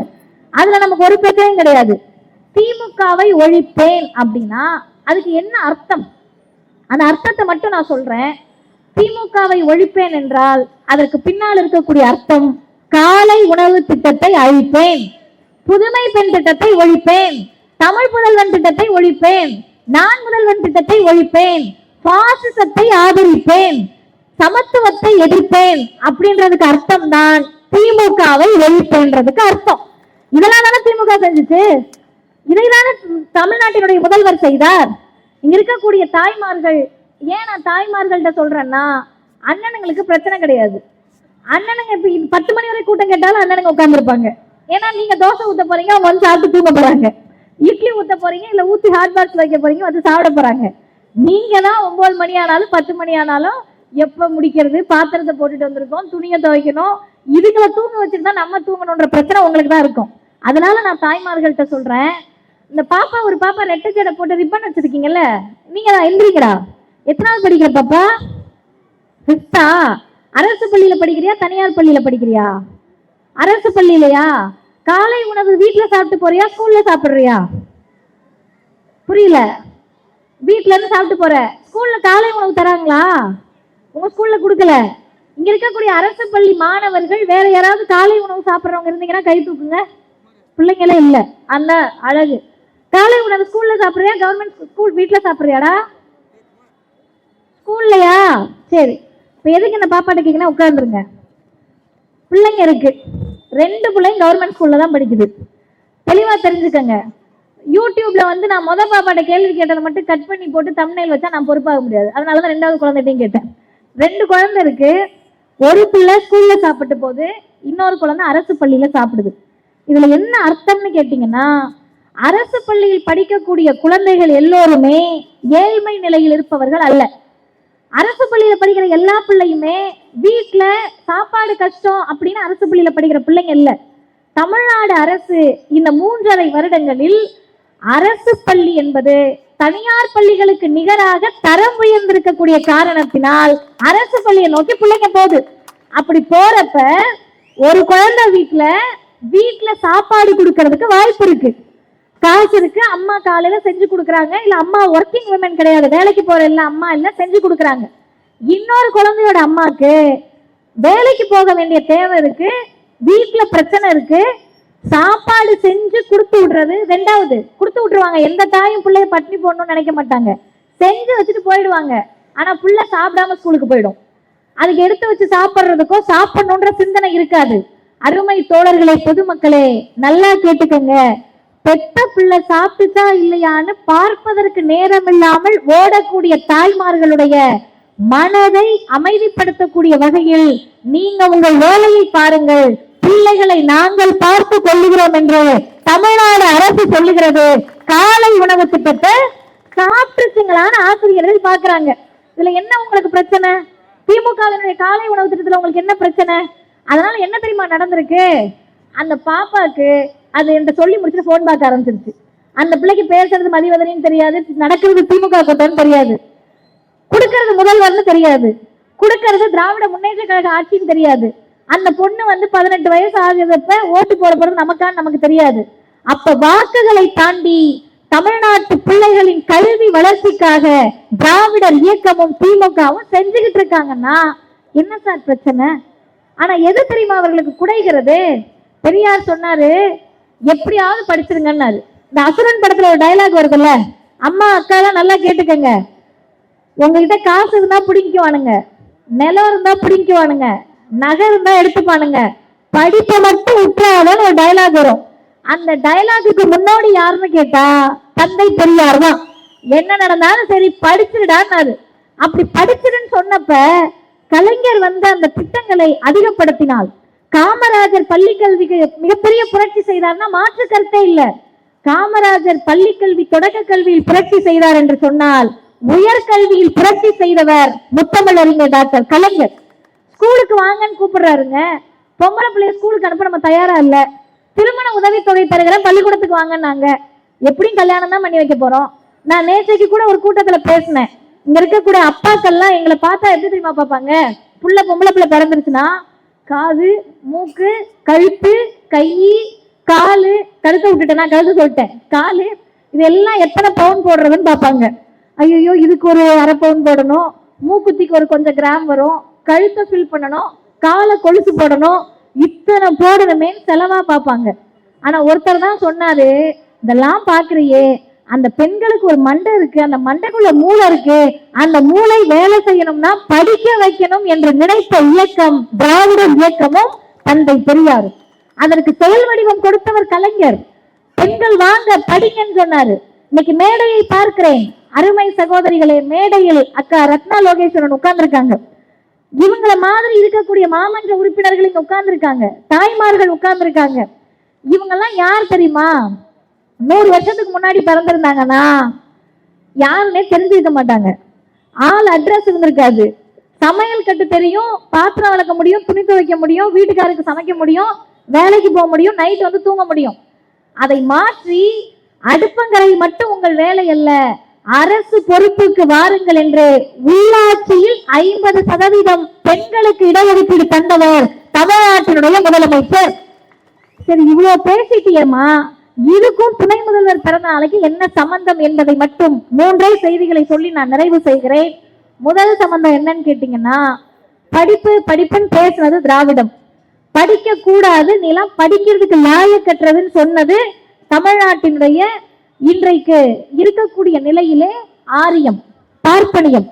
அதுல நமக்கு ஒரு பிரச்சனையும் கிடையாது. திமுகவை ஒழிப்பேன் அப்படின்னா அதுக்கு என்ன அர்த்தம்? அந்த அர்த்தத்தை மட்டும் நான் சொல்றேன். திமுகவை ஒழிப்பேன் என்றால் அதற்கு பின்னால் இருக்கக்கூடிய அர்த்தம், காலை உணவு திட்டத்தை அழிப்பேன், புதுமை பெண் திட்டத்தை ஒழிப்பேன், தமிழ் புதல்வன் திட்டத்தை ஒழிப்பேன், நான் முதல்வன் திட்டத்தை ஒழிப்பேன், பாசிசத்தை ஆதரிப்பேன், சமத்துவத்தை எதிர்ப்பேன் அப்படின்றதுக்கு அர்த்தம் தான் திமுகவை ஒழிப்பேன்றதுக்கு அர்த்தம். இதெல்லாம் தானே திமுக செஞ்சுச்சு, இதைதானே தமிழ்நாட்டினுடைய முதல்வர் செய்தார். இங்க இருக்கக்கூடிய தாய்மார்கள், ஏன் நான் தாய்மார்கள்ட்ட சொல்றேன்னா, அண்ணனுங்களுக்கு பிரச்சனை கிடையாது. அண்ணனுங்க இப்ப 10 மணி வரை கூட்டம் கேட்டாலும் அண்ணனுங்க உட்கார்ந்துருப்பாங்க. ஏன்னா நீங்க தோசை ஊத்த போறீங்க, அவங்க வந்து சாப்பிட்டு தூங்க போறாங்க. இட்லி ஊத்த போறீங்க, இல்ல ஊத்தி ஹாட் பாக்ஸ் வைக்க போறீங்க, வந்து சாப்பிட போறாங்க. நீங்க தான் 9 மணி ஆனாலும் 10 மணி ஆனாலும் எப்ப முடிக்கிறது, பாத்திரத்தை போட்டுட்டு வந்திருக்கோம், துணியை துவைக்கணும், இதுகளை தூங்க வச்சுருந்தா நம்ம தூங்கணுன்ற பிரச்சனை உங்களுக்கு தான் இருக்கும். அதனால நான் தாய்மார்கள்ட்ட சொல்றேன், இந்த பாப்பா ஒரு பாப்பா ரெட்டை ஜடை போட்டு ரிப்பன் வச்சிருக்கீங்கல்ல, நீங்க தான் எந்திரிக்கிறா. எத்தனாவது படிக்கிற பாப்பா? 5th. அரசு பள்ளியில படிக்கிறியா தனியார் பள்ளியில படிக்கிறியா? அரசு பள்ளியிலையா? காலை உணவு வீட்டுல சாப்பிட்டு போறியா ஸ்கூல்ல சாப்பிடுறியா? புரியல. வீட்டுல இருந்து சாப்பிட்டு போற, ஸ்கூல்ல காலை உணவு தராங்களா? உங்க ஸ்கூல்ல கொடுக்கல. இங்க இருக்கக்கூடிய அரசு பள்ளி மாணவர்கள் வேற யாராவது காலை உணவு சாப்பிட்றவங்க இருந்தீங்கன்னா கை தூக்குங்க. பிள்ளைங்களே இல்ல, அந்த அழகு. காலை உணவு ஸ்கூல்ல சாப்பிடுறியா கவர்மெண்ட் ஸ்கூல் வீட்டுல சாப்பிடுறியாடா? ஸ்கூல்லையா? சரி, இப்ப எதுக்கு இந்த பாப்பாட்ட கேட்கணும், உட்காந்துருங்க. பிள்ளைங்க இருக்கு, 2 பிள்ளைங்க கவர்மெண்ட் ஸ்கூல்ல தான் படிக்குது. தெளிவா தெரிஞ்சுக்கங்க. யூடியூப்ல வந்து நான் பாப்பாட்ட கேள்வி கேட்டதை மட்டும் கட் பண்ணி போட்டு தம்ப்நெயில் வச்சா நான் பொறுப்பாக முடியாது. அதனாலதான் 2வது குழந்தைட்டையும் கேட்டேன். 2 குழந்தை இருக்கு, ஒரு பிள்ளை ஸ்கூல்ல சாப்பிட்டு போகுது, இன்னொரு குழந்தை அரசு பள்ளியில சாப்பிடுது. இதுல என்ன அர்த்தம்னு கேட்டீங்கன்னா, அரசு பள்ளியில் படிக்கக்கூடிய குழந்தைகள் எல்லோருமே ஏழ்மை நிலையில் இருப்பவர்கள் அல்ல. அரசு பள்ளியில படிக்கிற எல்லா பிள்ளையுமே வீட்டுல சாப்பாடு கஷ்டம் அப்படின்னு அரசு பள்ளியில படிக்கிற பிள்ளைங்க இல்ல. தமிழ்நாடு அரசு இந்த 3.5 வருடங்களில் அரசு பள்ளி என்பது தனியார் பள்ளிகளுக்கு நிகராக தரம் உயர்ந்திருக்கக்கூடிய காரணத்தினால் அரசு பள்ளியை நோக்கி பிள்ளைங்க போகுது. அப்படி போறப்ப ஒரு குழந்தை வீட்டுல சாப்பாடு கொடுக்கறதுக்கு வாய்ப்பு இருக்கு. காசு இருக்கு, அம்மா காலையில செஞ்சு கொடுக்குறாங்க, இல்ல அம்மா ஒர்க்கிங் விமன் கிடையாது, வேலைக்கு போற இல்ல அம்மா இல்ல செஞ்சு கொடுக்குறாங்க. இன்னொரு குழந்தையோட அம்மாக்கு வேலைக்கு போக வேண்டிய தேவை இருக்கு, வீட்டுல பிரச்சனை இருக்கு, சாப்பாடு செஞ்சு கொடுத்து விடுறது. ரெண்டாவது கொடுத்து விட்டுருவாங்க, எந்த தாயும் பிள்ளைய பட்டினி போடணும்னு நினைக்க மாட்டாங்க, செஞ்சு வச்சுட்டு போயிடுவாங்க. ஆனா புள்ள சாப்பிடாம ஸ்கூலுக்கு போயிடும். அதுக்கு எடுத்து வச்சு சாப்பிட்றதுக்கோ சாப்பிடணுன்ற சிந்தனை இருக்காது. அருமை தோழர்களே, பொதுமக்களே, நல்லா கேட்டுக்கங்க. பெத்த பிள்ளை சாப்பிட்டுச்சா இல்லையான்னு பார்ப்பதற்கு நேரம் இல்லாமல் ஓடக்கூடிய தாய்மார்களுடைய மனதை அமைதிப்படுத்தக்கூடிய வகையில் நீங்க உங்கள் வேலையை பாருங்கள். பிள்ளைகளை நாங்கள் பார்த்து கொள்ளுகிறோம் என்று தமிழ்நாடு அரசு சொல்லுகிறது. காலை உணவு திட்டத்தை சாப்பிட்டுச்சுங்களான்னு ஆசிரியர்கள் பார்க்கிறாங்க. இதுல என்ன உங்களுக்கு பிரச்சனை? திமுகவினுடைய காலை உணவு திட்டத்தில் உங்களுக்கு என்ன பிரச்சனை? அதனால என்ன தெரியுமா நடந்திருக்கு? அந்த பாப்பாக்கு அது என்று சொல்லி முடிச்சுட்டு போன் பார்க்க ஆரம்பிச்சிருச்சு. அந்த பிள்ளைக்கு பேசுறது மதிவதனின்னு தெரியாது, நடக்கிறது திமுக கூட்டம்னு தெரியாது, கொடுக்கறது முதல்வர்னு தெரியாது, கொடுக்கறது திராவிட முன்னேற்ற கழக ஆட்சின்னு தெரியாது. அந்த பொண்ணு 18 வயசு ஆகுறப்ப ஓட்டு போற போறது நமக்கு தெரியாது. அப்ப வாக்குகளை தாண்டி தமிழ்நாட்டு பிள்ளைகளின் கல்வி வளர்ச்சிக்காக திராவிடர் இயக்கமும் திமுகவும் செஞ்சுக்கிட்டு இருக்காங்கன்னா என்ன சார் பிரச்சனை? ஆனா எது தெரியுமா அவர்களுக்கு குடைகிறது? பெரியார் சொன்னாரு, எப்படியாவது படிச்சிருங்கன்னாரு. இந்த அசுரன் படத்துல ஒரு டயலாக் வருதுல்ல, அம்மா அக்கா எல்லாம் நல்லா கேட்டுக்கங்க, உங்ககிட்ட காசு இருந்தா பிடிக்குவானுங்க, நிலம் இருந்தா பிடிக்குவானுங்க, நகை இருந்தா எடுத்துப்பானுங்க, படிப்பை மட்டும் விட்டுறாதன்னு ஒரு டயலாக் வரும். அந்த டயலாகுக்கு முன்னோடி யாருன்னு கேட்டா தந்தை பெரியார் தான். என்ன நடந்தாலும் சரி படிச்சிருடான்னாரு. அப்படி படிச்சிருன்னு சொன்னப்ப கலைஞர் அந்த திட்டங்களை அதிகப்படுத்தினால், காமராஜர் பள்ளி கல்விக்கு மிகப்பெரிய புரட்சி செய்தார்னா மாற்று கருத்தே இல்லை. காமராஜர் பள்ளி கல்வி தொடக்க கல்வியில் புரட்சி செய்தார் என்று சொன்னால் உயர்கல்வியில் புரட்சி செய்தவர் முத்தமிழறிஞர் டாக்டர் கலைஞர். ஸ்கூலுக்கு வாங்கன்னு கூப்பிடுறாருங்க. பொம்பளை பிள்ளைய ஸ்கூலுக்கு அனுப்ப நம்ம தயாரா இல்ல. திருமண உதவித்தொகை தருகிற பள்ளிக்கூடத்துக்கு வாங்கினாங்க. எப்படியும் கல்யாணம் தான் பண்ணி வைக்க போறோம். நான் நேற்றைக்கு கூட ஒரு கூட்டத்துல பேசினேன். இங்க இருக்கக்கூடிய அப்பாக்கள்லாம் எங்களை பார்த்தா எப்படி தெரியுமா பார்ப்பாங்க? புள்ள பொம்பளை பிள்ளை பிறந்துருச்சுன்னா காது, மூக்கு, கழுத்து, கை, காலு, கழுத்தை விட்டுட்டேன், நான் கழுத்து சொல்லிட்டேன், காலு, இதெல்லாம் எத்தனை பவுன் போடுறதுன்னு பார்ப்பாங்க. ஐயோ இதுக்கு ஒரு அரை பவுன் போடணும், மூக்குத்திக்கு ஒரு கொஞ்சம் கிராம் வரும், கழுத்தை ஃபில் பண்ணணும், காலை கொலுசு போடணும், இத்தனை போடணுமே செலவா பார்ப்பாங்க. ஆனா ஒருத்தர் தான் சொன்னாரு, இதெல்லாம் பாக்குறியே, அந்த பெண்களுக்கு ஒரு மண்டை இருக்கு, அந்த மண்டைக்குள்ள மூளை இருக்கு, அந்த மூளை வேலை செய்யணும்னா படிக்க வைக்கணும் என்று நினைத்த இயக்கம் திராவிட இயக்கமும் தந்தை பெரியார். அதற்கு செயல் வடிவம் கொடுத்தவர் கலைஞர். பெண்கள் வாங்க படிங்கன்னு சொன்னாரு. இன்னைக்கு மேடையை பார்க்கிறேன், அருமை சகோதரிகளே, மேடையில் அக்கா ரத்னா லோகேஸ்வரன் உட்கார்ந்து இருக்காங்க. இவங்கள மாதிரி இருக்கக்கூடிய மாமன்ற உறுப்பினர்கள் இங்க உட்கார்ந்து இருக்காங்க, தாய்மார்கள் உட்கார்ந்து இருக்காங்க. இவங்கெல்லாம் யார் தெரியுமா? 100 வருஷத்துக்கு முன்னாடி பிறந்திருந்தாங்கன்னா யாருன்னே தெரிஞ்சுக்க மாட்டாங்க. ஆள் அட்ரஸ் இருந்திருக்காது. சமையல் கட்டு தெரியும், பாத்திரம் வளர்க்க முடியும், துணி துவைக்க முடியும், வீட்டுக்காருக்கு சமைக்க முடியும், வேலைக்கு போக முடியும், நைட் தூங்க முடியும். அதை மாற்றி அடுப்பங்கரை மட்டும் உங்கள் வேலை அல்ல, அரசு பொறுப்புக்கு வாருங்கள் என்று உள்ளாட்சியில் 50% பெண்களுக்கு இடஒதுக்கீடு தந்தவர் தமிழ்நாட்டினுடைய முதலமைச்சர். சரி, இவ்வளவு பேசிட்டியம்மா, இதுக்கும் துணை முதல்வர் பிறந்த நாளைக்கு என்ன சம்பந்தம் என்பதை மட்டும் 3 செய்திகளை சொல்லி நான் நிறைவு செய்கிறேன். முதல் சம்பந்தம் என்னன்னு கேட்டீங்கன்னா, படிப்புன்னு பேசுனது திராவிடம், படிக்க கூடாது, நீலாம் படிக்கிறதுக்கு லாயக்கற்றதுன்னு சொன்னது தமிழ்நாட்டினுடைய இன்றைக்கு இருக்கக்கூடிய நிலையிலே ஆரியம், பார்ப்பனியம்.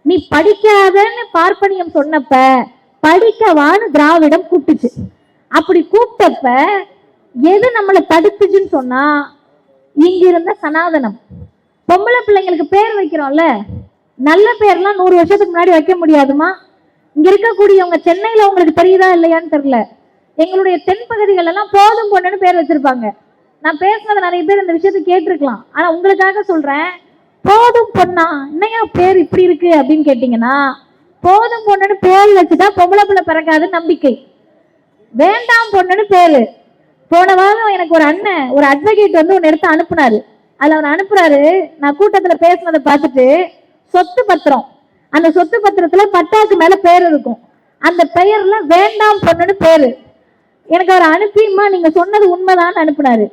நீ படிக்காதன்னு பார்ப்பனியம் சொன்னப்ப படிக்கவான்னு திராவிடம் கூப்பிட்டுச்சு. அப்படி கூப்பிட்டப்ப எது நம்மளை தடுத்துச்சுன்னு சொன்னா, இங்க இருந்த சனாதனம். பொம்பளை பிள்ளைங்களுக்கு பேர் வைக்கிறோம்ல, நல்ல பேர்லாம் 100 வருஷத்துக்கு முன்னாடி வைக்க முடியாதுமா. இங்க இருக்கக்கூடியவங்க சென்னையில உங்களுக்கு தெரியுதா இல்லையான்னு தெரியல, எங்களுடைய தென் பகுதிகள் எல்லாம் போதும் பொண்ணுன்னு பேர் வச்சிருப்பாங்க. நான் பேசினது நிறைய பேர் இந்த விஷயத்தை கேட்டிருக்கலாம், ஆனா உங்களுக்காக சொல்றேன். போதும் பொண்ணா என்னையா பேர் இப்படி இருக்கு அப்படின்னு கேட்டீங்கன்னா, போதும் பொண்ணுன்னு பேர் வச்சுட்டா பொம்பளை பிள்ளை பிறக்காதுன்னு நம்பிக்கை. வேண்டாம் பொண்ணுன்னு பேரு. போன வாரம் எனக்கு ஒரு அண்ணன் ஒரு அட்வொகேட் ஒன்னு எடுத்து அனுப்புனாரு. அதுல அவர் அனுப்புறாரு, நான் கூட்டத்துல பேசினதை பார்த்துட்டு, சொத்து பத்திரம், அந்த சொத்து பத்திரத்துல பட்டாக்கு மேல பேர் இருக்கும், அந்த பெயர்ல வேண்டாம் பொண்ணுன்னு பேரு. எனக்கு அவர் அனுப்பியுமா நீங்க சொன்னது உண்மைதான் அனுப்புனாரு.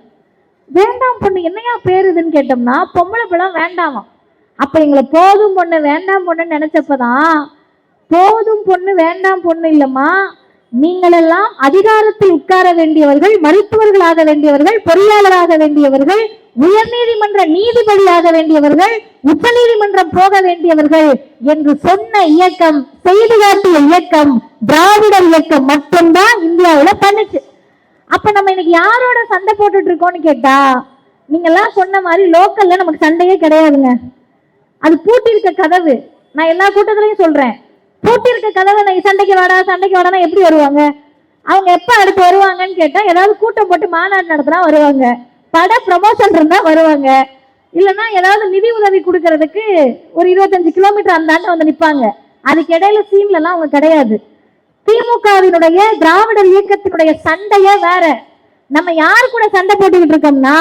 வேண்டாம் பொண்ணு என்னையா பேருதுன்னு கேட்டோம்னா பொம்பளை பிள்ளை வேண்டாமா. அப்ப எங்களை போதும் பொண்ணு வேண்டாம் பொண்ணுன்னு நினைச்சப்பதான், போதும் பொண்ணு வேண்டாம் பொண்ணு இல்லம்மா, நீங்கள் எல்லாம் அதிகாரத்தில் உட்கார வேண்டியவர்கள், மருத்துவர்களாக வேண்டியவர்கள், பொறியாளராக வேண்டியவர்கள், உயர்நீதிமன்ற நீதிபதியாக வேண்டியவர்கள், உச்ச நீதிமன்றம் போக வேண்டியவர்கள் என்று சொன்ன இயக்கம், செய்து காட்டிய இயக்கம் திராவிடர் இயக்கம் மட்டும்தான் இந்தியாவில் பண்ணுச்சு. அப்ப நம்ம இன்னைக்கு யாரோட சண்டை போட்டுட்டு இருக்கோம்னு கேட்டா, நீங்க எல்லாம் சொன்ன மாதிரி லோக்கல்ல நமக்கு சண்டையே கிடையாதுங்க. அது பூட்டி இருக்க கதவு. நான் எல்லா கூட்டத்திலையும் சொல்றேன், பூட்டி இருக்க கதவை நான் சண்டைக்கு வாடா எப்படி வருவாங்க? அவங்க எப்ப அடுத்து வருவாங்கன்னு கேட்டா, ஏதாவது கூட்டம் போட்டு மாநாடு நடத்தினா வருவாங்க, பட ப்ரமோஷன் இருந்தா வருவாங்க, இல்லைன்னா ஏதாவது நிதி உதவி கொடுக்கறதுக்கு ஒரு 25 கிலோமீட்டர் அந்தாண்ட வந்து நிற்பாங்க. அதுக்கு இடையில சீன்ல எல்லாம் அவங்க கிடையாது. திமுகவினுடைய திராவிடர் இயக்கத்தினுடைய சண்டையே வேற. நம்ம யாரு கூட சண்டை போட்டுக்கிட்டு இருக்கோம்னா,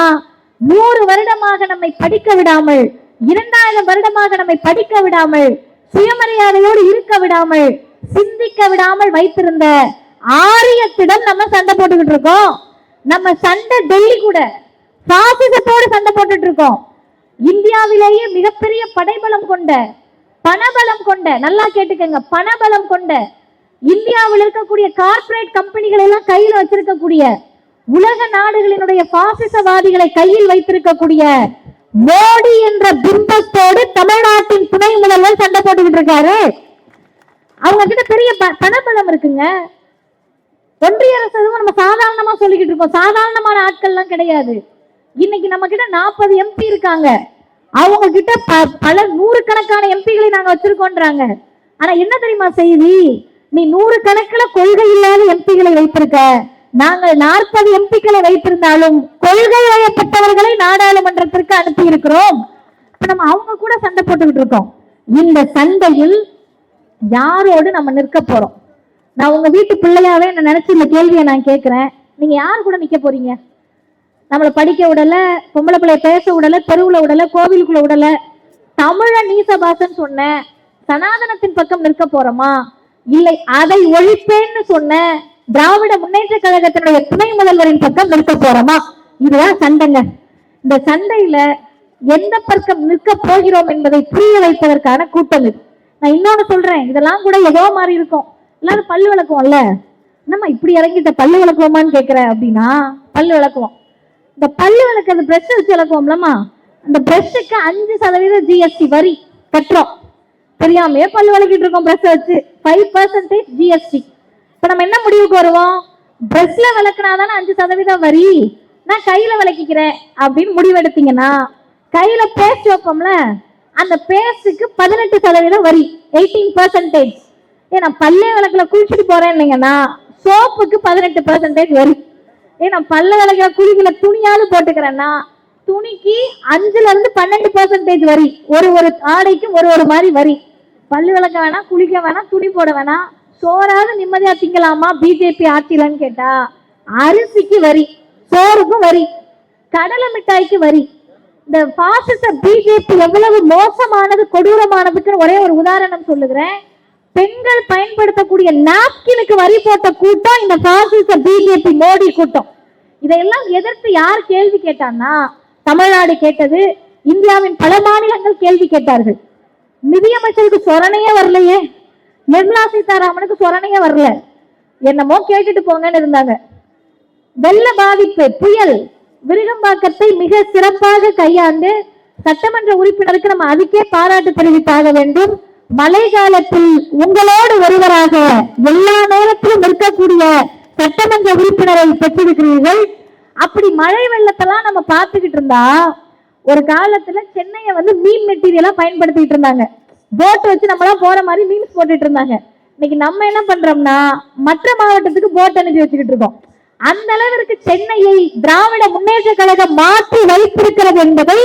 100 வருடமாக நம்மை படிக்க விடாமல், 2000 வருடமாக நம்மை படிக்க விடாமல், சுயமரியாதையோடு இருக்க விடாமல், சிந்திக்க விடாமல் வைத்திருந்த ஆரியத்திடம் நம்ம சண்டை போட்டுக்கிட்டு இருக்கோம். நம்ம சண்டை டெல்லி கூட பாசிசத்தோடு சண்டை போட்டுட்டு இருக்கோம். இந்தியாவிலேயே மிகப்பெரிய படைபலம் கொண்ட, பணபலம் கொண்ட, நல்லா கேட்டுக்கங்க, பணபலம் கொண்ட, இந்தியாவில் இருக்கக்கூடிய கார்ப்பரேட் கம்பெனிகள் எல்லாம் கையில் வச்சிருக்கக்கூடிய, உலக நாடுகளினுடைய பாசிசவாதிகளை கையில் வைத்திருக்கக்கூடிய மோடி என்ற பிம்பத்தோடு தமிழ்நாட்டின் துணை முதல்வர் சண்டை போட்டுக்கிட்டு இருக்காரு. அவங்க கிட்ட பெரிய பணபலம் இருக்குங்க. ஒன்றிய அரசு நம்ம சாதாரணமா சொல்லிக்கிட்டு இருக்கோம், சாதாரணமான ஆட்கள் எல்லாம் கிடையாது. இன்னைக்கு நம்ம கிட்ட 40 எம்பி இருக்காங்க, அவங்க கிட்ட பல 100 கணக்கான எம்பிகளை நாங்க வச்சிருக்கோன்றாங்க. ஆனா என்ன தெரியுமா செய்தி? நீ 100 கணக்கில் கொள்கை இல்லாத எம்பிகளை வைத்திருக்க, நாங்கள் 40 எம்பிக்களை வைத்திருந்தாலும் கொள்கை வயப்பட்டவர்களை நாடாளுமன்றத்திற்கு அனுப்பி இருக்கிறோம். நம்ம அவங்க கூட சண்டை போட்டுக்கிட்டு இருக்கோம். இந்த சண்டையில் யாரோடு நம்ம நிற்க போறோம்? நான் உங்க வீட்டு பிள்ளையாவே என்ன நினைச்சு இந்த கேள்வியை நான் கேட்கிறேன். நீங்க யார் கூட நிக்க போறீங்க? நம்மளை படிக்க விடல, பொம்பளை பிள்ளைய பேச விடல, தெருவுல விடல, கோவிலுக்குள்ள விடல, தமிழ நீசபாசன் சொன்ன சனாதனத்தின் பக்கம் நிற்க போறோமா, இல்லை அதை ஒழிப்பேன்னு சொன்ன திராவிட முன்னேற்ற கழகத்தினுடைய துணை முதல்வரின் பக்கம் நிற்க போறோமா? இதுதான் சண்டைங்க. இந்த சண்டையில எந்த பக்கம் நிற்க போகிறோம் என்பதை புரிய வைப்பதற்கான கூட்டம் இது. நான் இன்னொன்னு சொல்றேன், இதெல்லாம் கூட ஏதோ மாதிரி இருக்கும். எல்லாரும் பல்லு விளக்குவோம்ல, நம்ம இப்படி இறங்கிட்ட பல்லு விளக்குவோமான்னு கேட்கிற அப்படின்னா, பல்லு விளக்குவோம். இந்த பல்லு விளக்குறது பிரஷ் வச்சு விளக்குவோம்லமா, அந்த பிரஷுக்கு 5% ஜிஎஸ்டி வரி கட்டுறோம். தெரியாமையே பல்லு விளக்கிட்டு இருக்கோம் பிரஷ் வச்சு, 5% ஜிஎஸ்டி. இப்ப நம்ம என்ன முடிவுக்கு வருவோம்? பிரஷ்ல விளக்குனாதானே 5% வரி, நான் கையில விளக்கிக்கிறேன் அப்படின்னு முடிவெடுத்தீங்கன்னா, கையில பேஸ்ட் வைப்போம்ல, அந்த பேஸ்டுக்கு 18% வரி, 18%. ஏன்னா பல்லே விளக்குல குளிச்சுட்டு போறேன்னீங்கன்னா சோப்புக்கு 18% வரி. ஏன்னா பல்ல விளக்குல குளிக்கல துணியாலும் போட்டுக்கிறேன்னா துணிக்கு 5ல இருந்து 12% வரி. ஒரு ஆடைக்கும் ஒரு மாதிரி வரி. பல்லு விளக்க வேணாம், குளிக்க வேணாம், துணி போட வேணாம், சோறாவது நிம்மதியா திங்கலாமா பிஜேபி ஆட்சியிலன்னு கேட்டா அரிசிக்கு வரி, சோறுக்கும் வரி, கடலை மிட்டாய்க்கு வரி. இந்த பாசிச பிஜேபி எவ்வளவு மோசமானது, கொடூரமானதுக்கு ஒரே ஒரு உதாரணம் சொல்லுகிறேன். பெண்கள் பயன்படுத்தக்கூடிய நாப்கினுக்கு வரி போட்ட கூட்டம் இந்த பாசிச பிஜேபி மோடி கூட்டம். இதையெல்லாம் எதிர்த்து யார் கேள்வி கேட்டான்னா தமிழ்நாடு கேட்டது, இந்தியாவின் பல மாநிலங்கள் கேள்வி கேட்டார்கள். நிதியமைச்சருக்கு சொரணையே வரலையே, நிர்மலா சீதாராமனுக்கு சொரணையே வரல, என்னமோ கேட்டுட்டு போங்கன்னு இருந்தாங்க. வெள்ள பாதிப்பு, புயல், விருகம்பாக்கத்தை மிக சிறப்பாக கையாண்டு சட்டமன்ற உறுப்பினருக்கு நம்ம அதுக்கே பாராட்டு தெரிவித்தாக வேண்டும். மழை காலத்தில் உங்களோடு ஒருவராக எல்லா நேரத்திலும் இருக்கக்கூடிய சட்டமன்ற உறுப்பினரை பெற்றிருக்கிறீர்கள். அப்படி மழை வெள்ளத்தெல்லாம் நம்ம பார்த்துக்கிட்டு இருந்தா, ஒரு காலத்துல சென்னையை மீன் மெட்டீரியலா பயன்படுத்திட்டு இருந்தாங்க. போட் வச்சு நம்மளாம் போற மாதிரி மீன்ஸ் போட்டுட்டு இருந்தாங்க. இன்னைக்கு நம்ம என்ன பண்றோம்னா மற்ற மாவட்டத்துக்கு போட் அனுப்பி வச்சுக்கிட்டு இருக்கோம். அந்த அளவிற்கு சென்னையை திராவிட முன்னேற்ற கழகம் மாற்றி வைத்திருக்கிறது என்பதை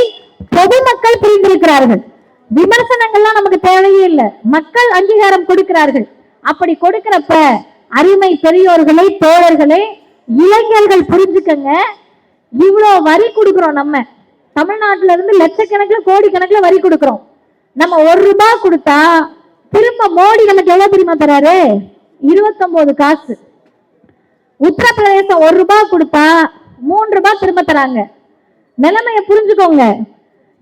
பொதுமக்கள் புரிந்திருக்கிறார்கள். விமர்சனங்கள்லாம் நமக்கு தேவையே இல்லை, மக்கள் அங்கீகாரம் கொடுக்கிறார்கள். அப்படி கொடுக்கிறப்ப அருமை பெரியோர்களே, தோழர்களே, இளைஞர்கள் புரிஞ்சுக்கங்க. இவ்வளவு வரி கொடுக்கிறோம், நம்ம தமிழ்நாட்டில இருந்து லட்சக்கணக்கில் கோடிக்கணக்கில் வரி கொடுக்கிறோம். நம்ம 1 ரூபாய் கொடுத்தா திரும்ப மோடி நமக்கு எவ்வளவு தெரியுமா தராரு? 29 காசு. உத்தரப்பிரதேசம் 1 ரூபாய் கொடுத்தா 3 ரூபாய் திரும்ப தராங்க. நிலைமையை புரிஞ்சுக்கோங்க.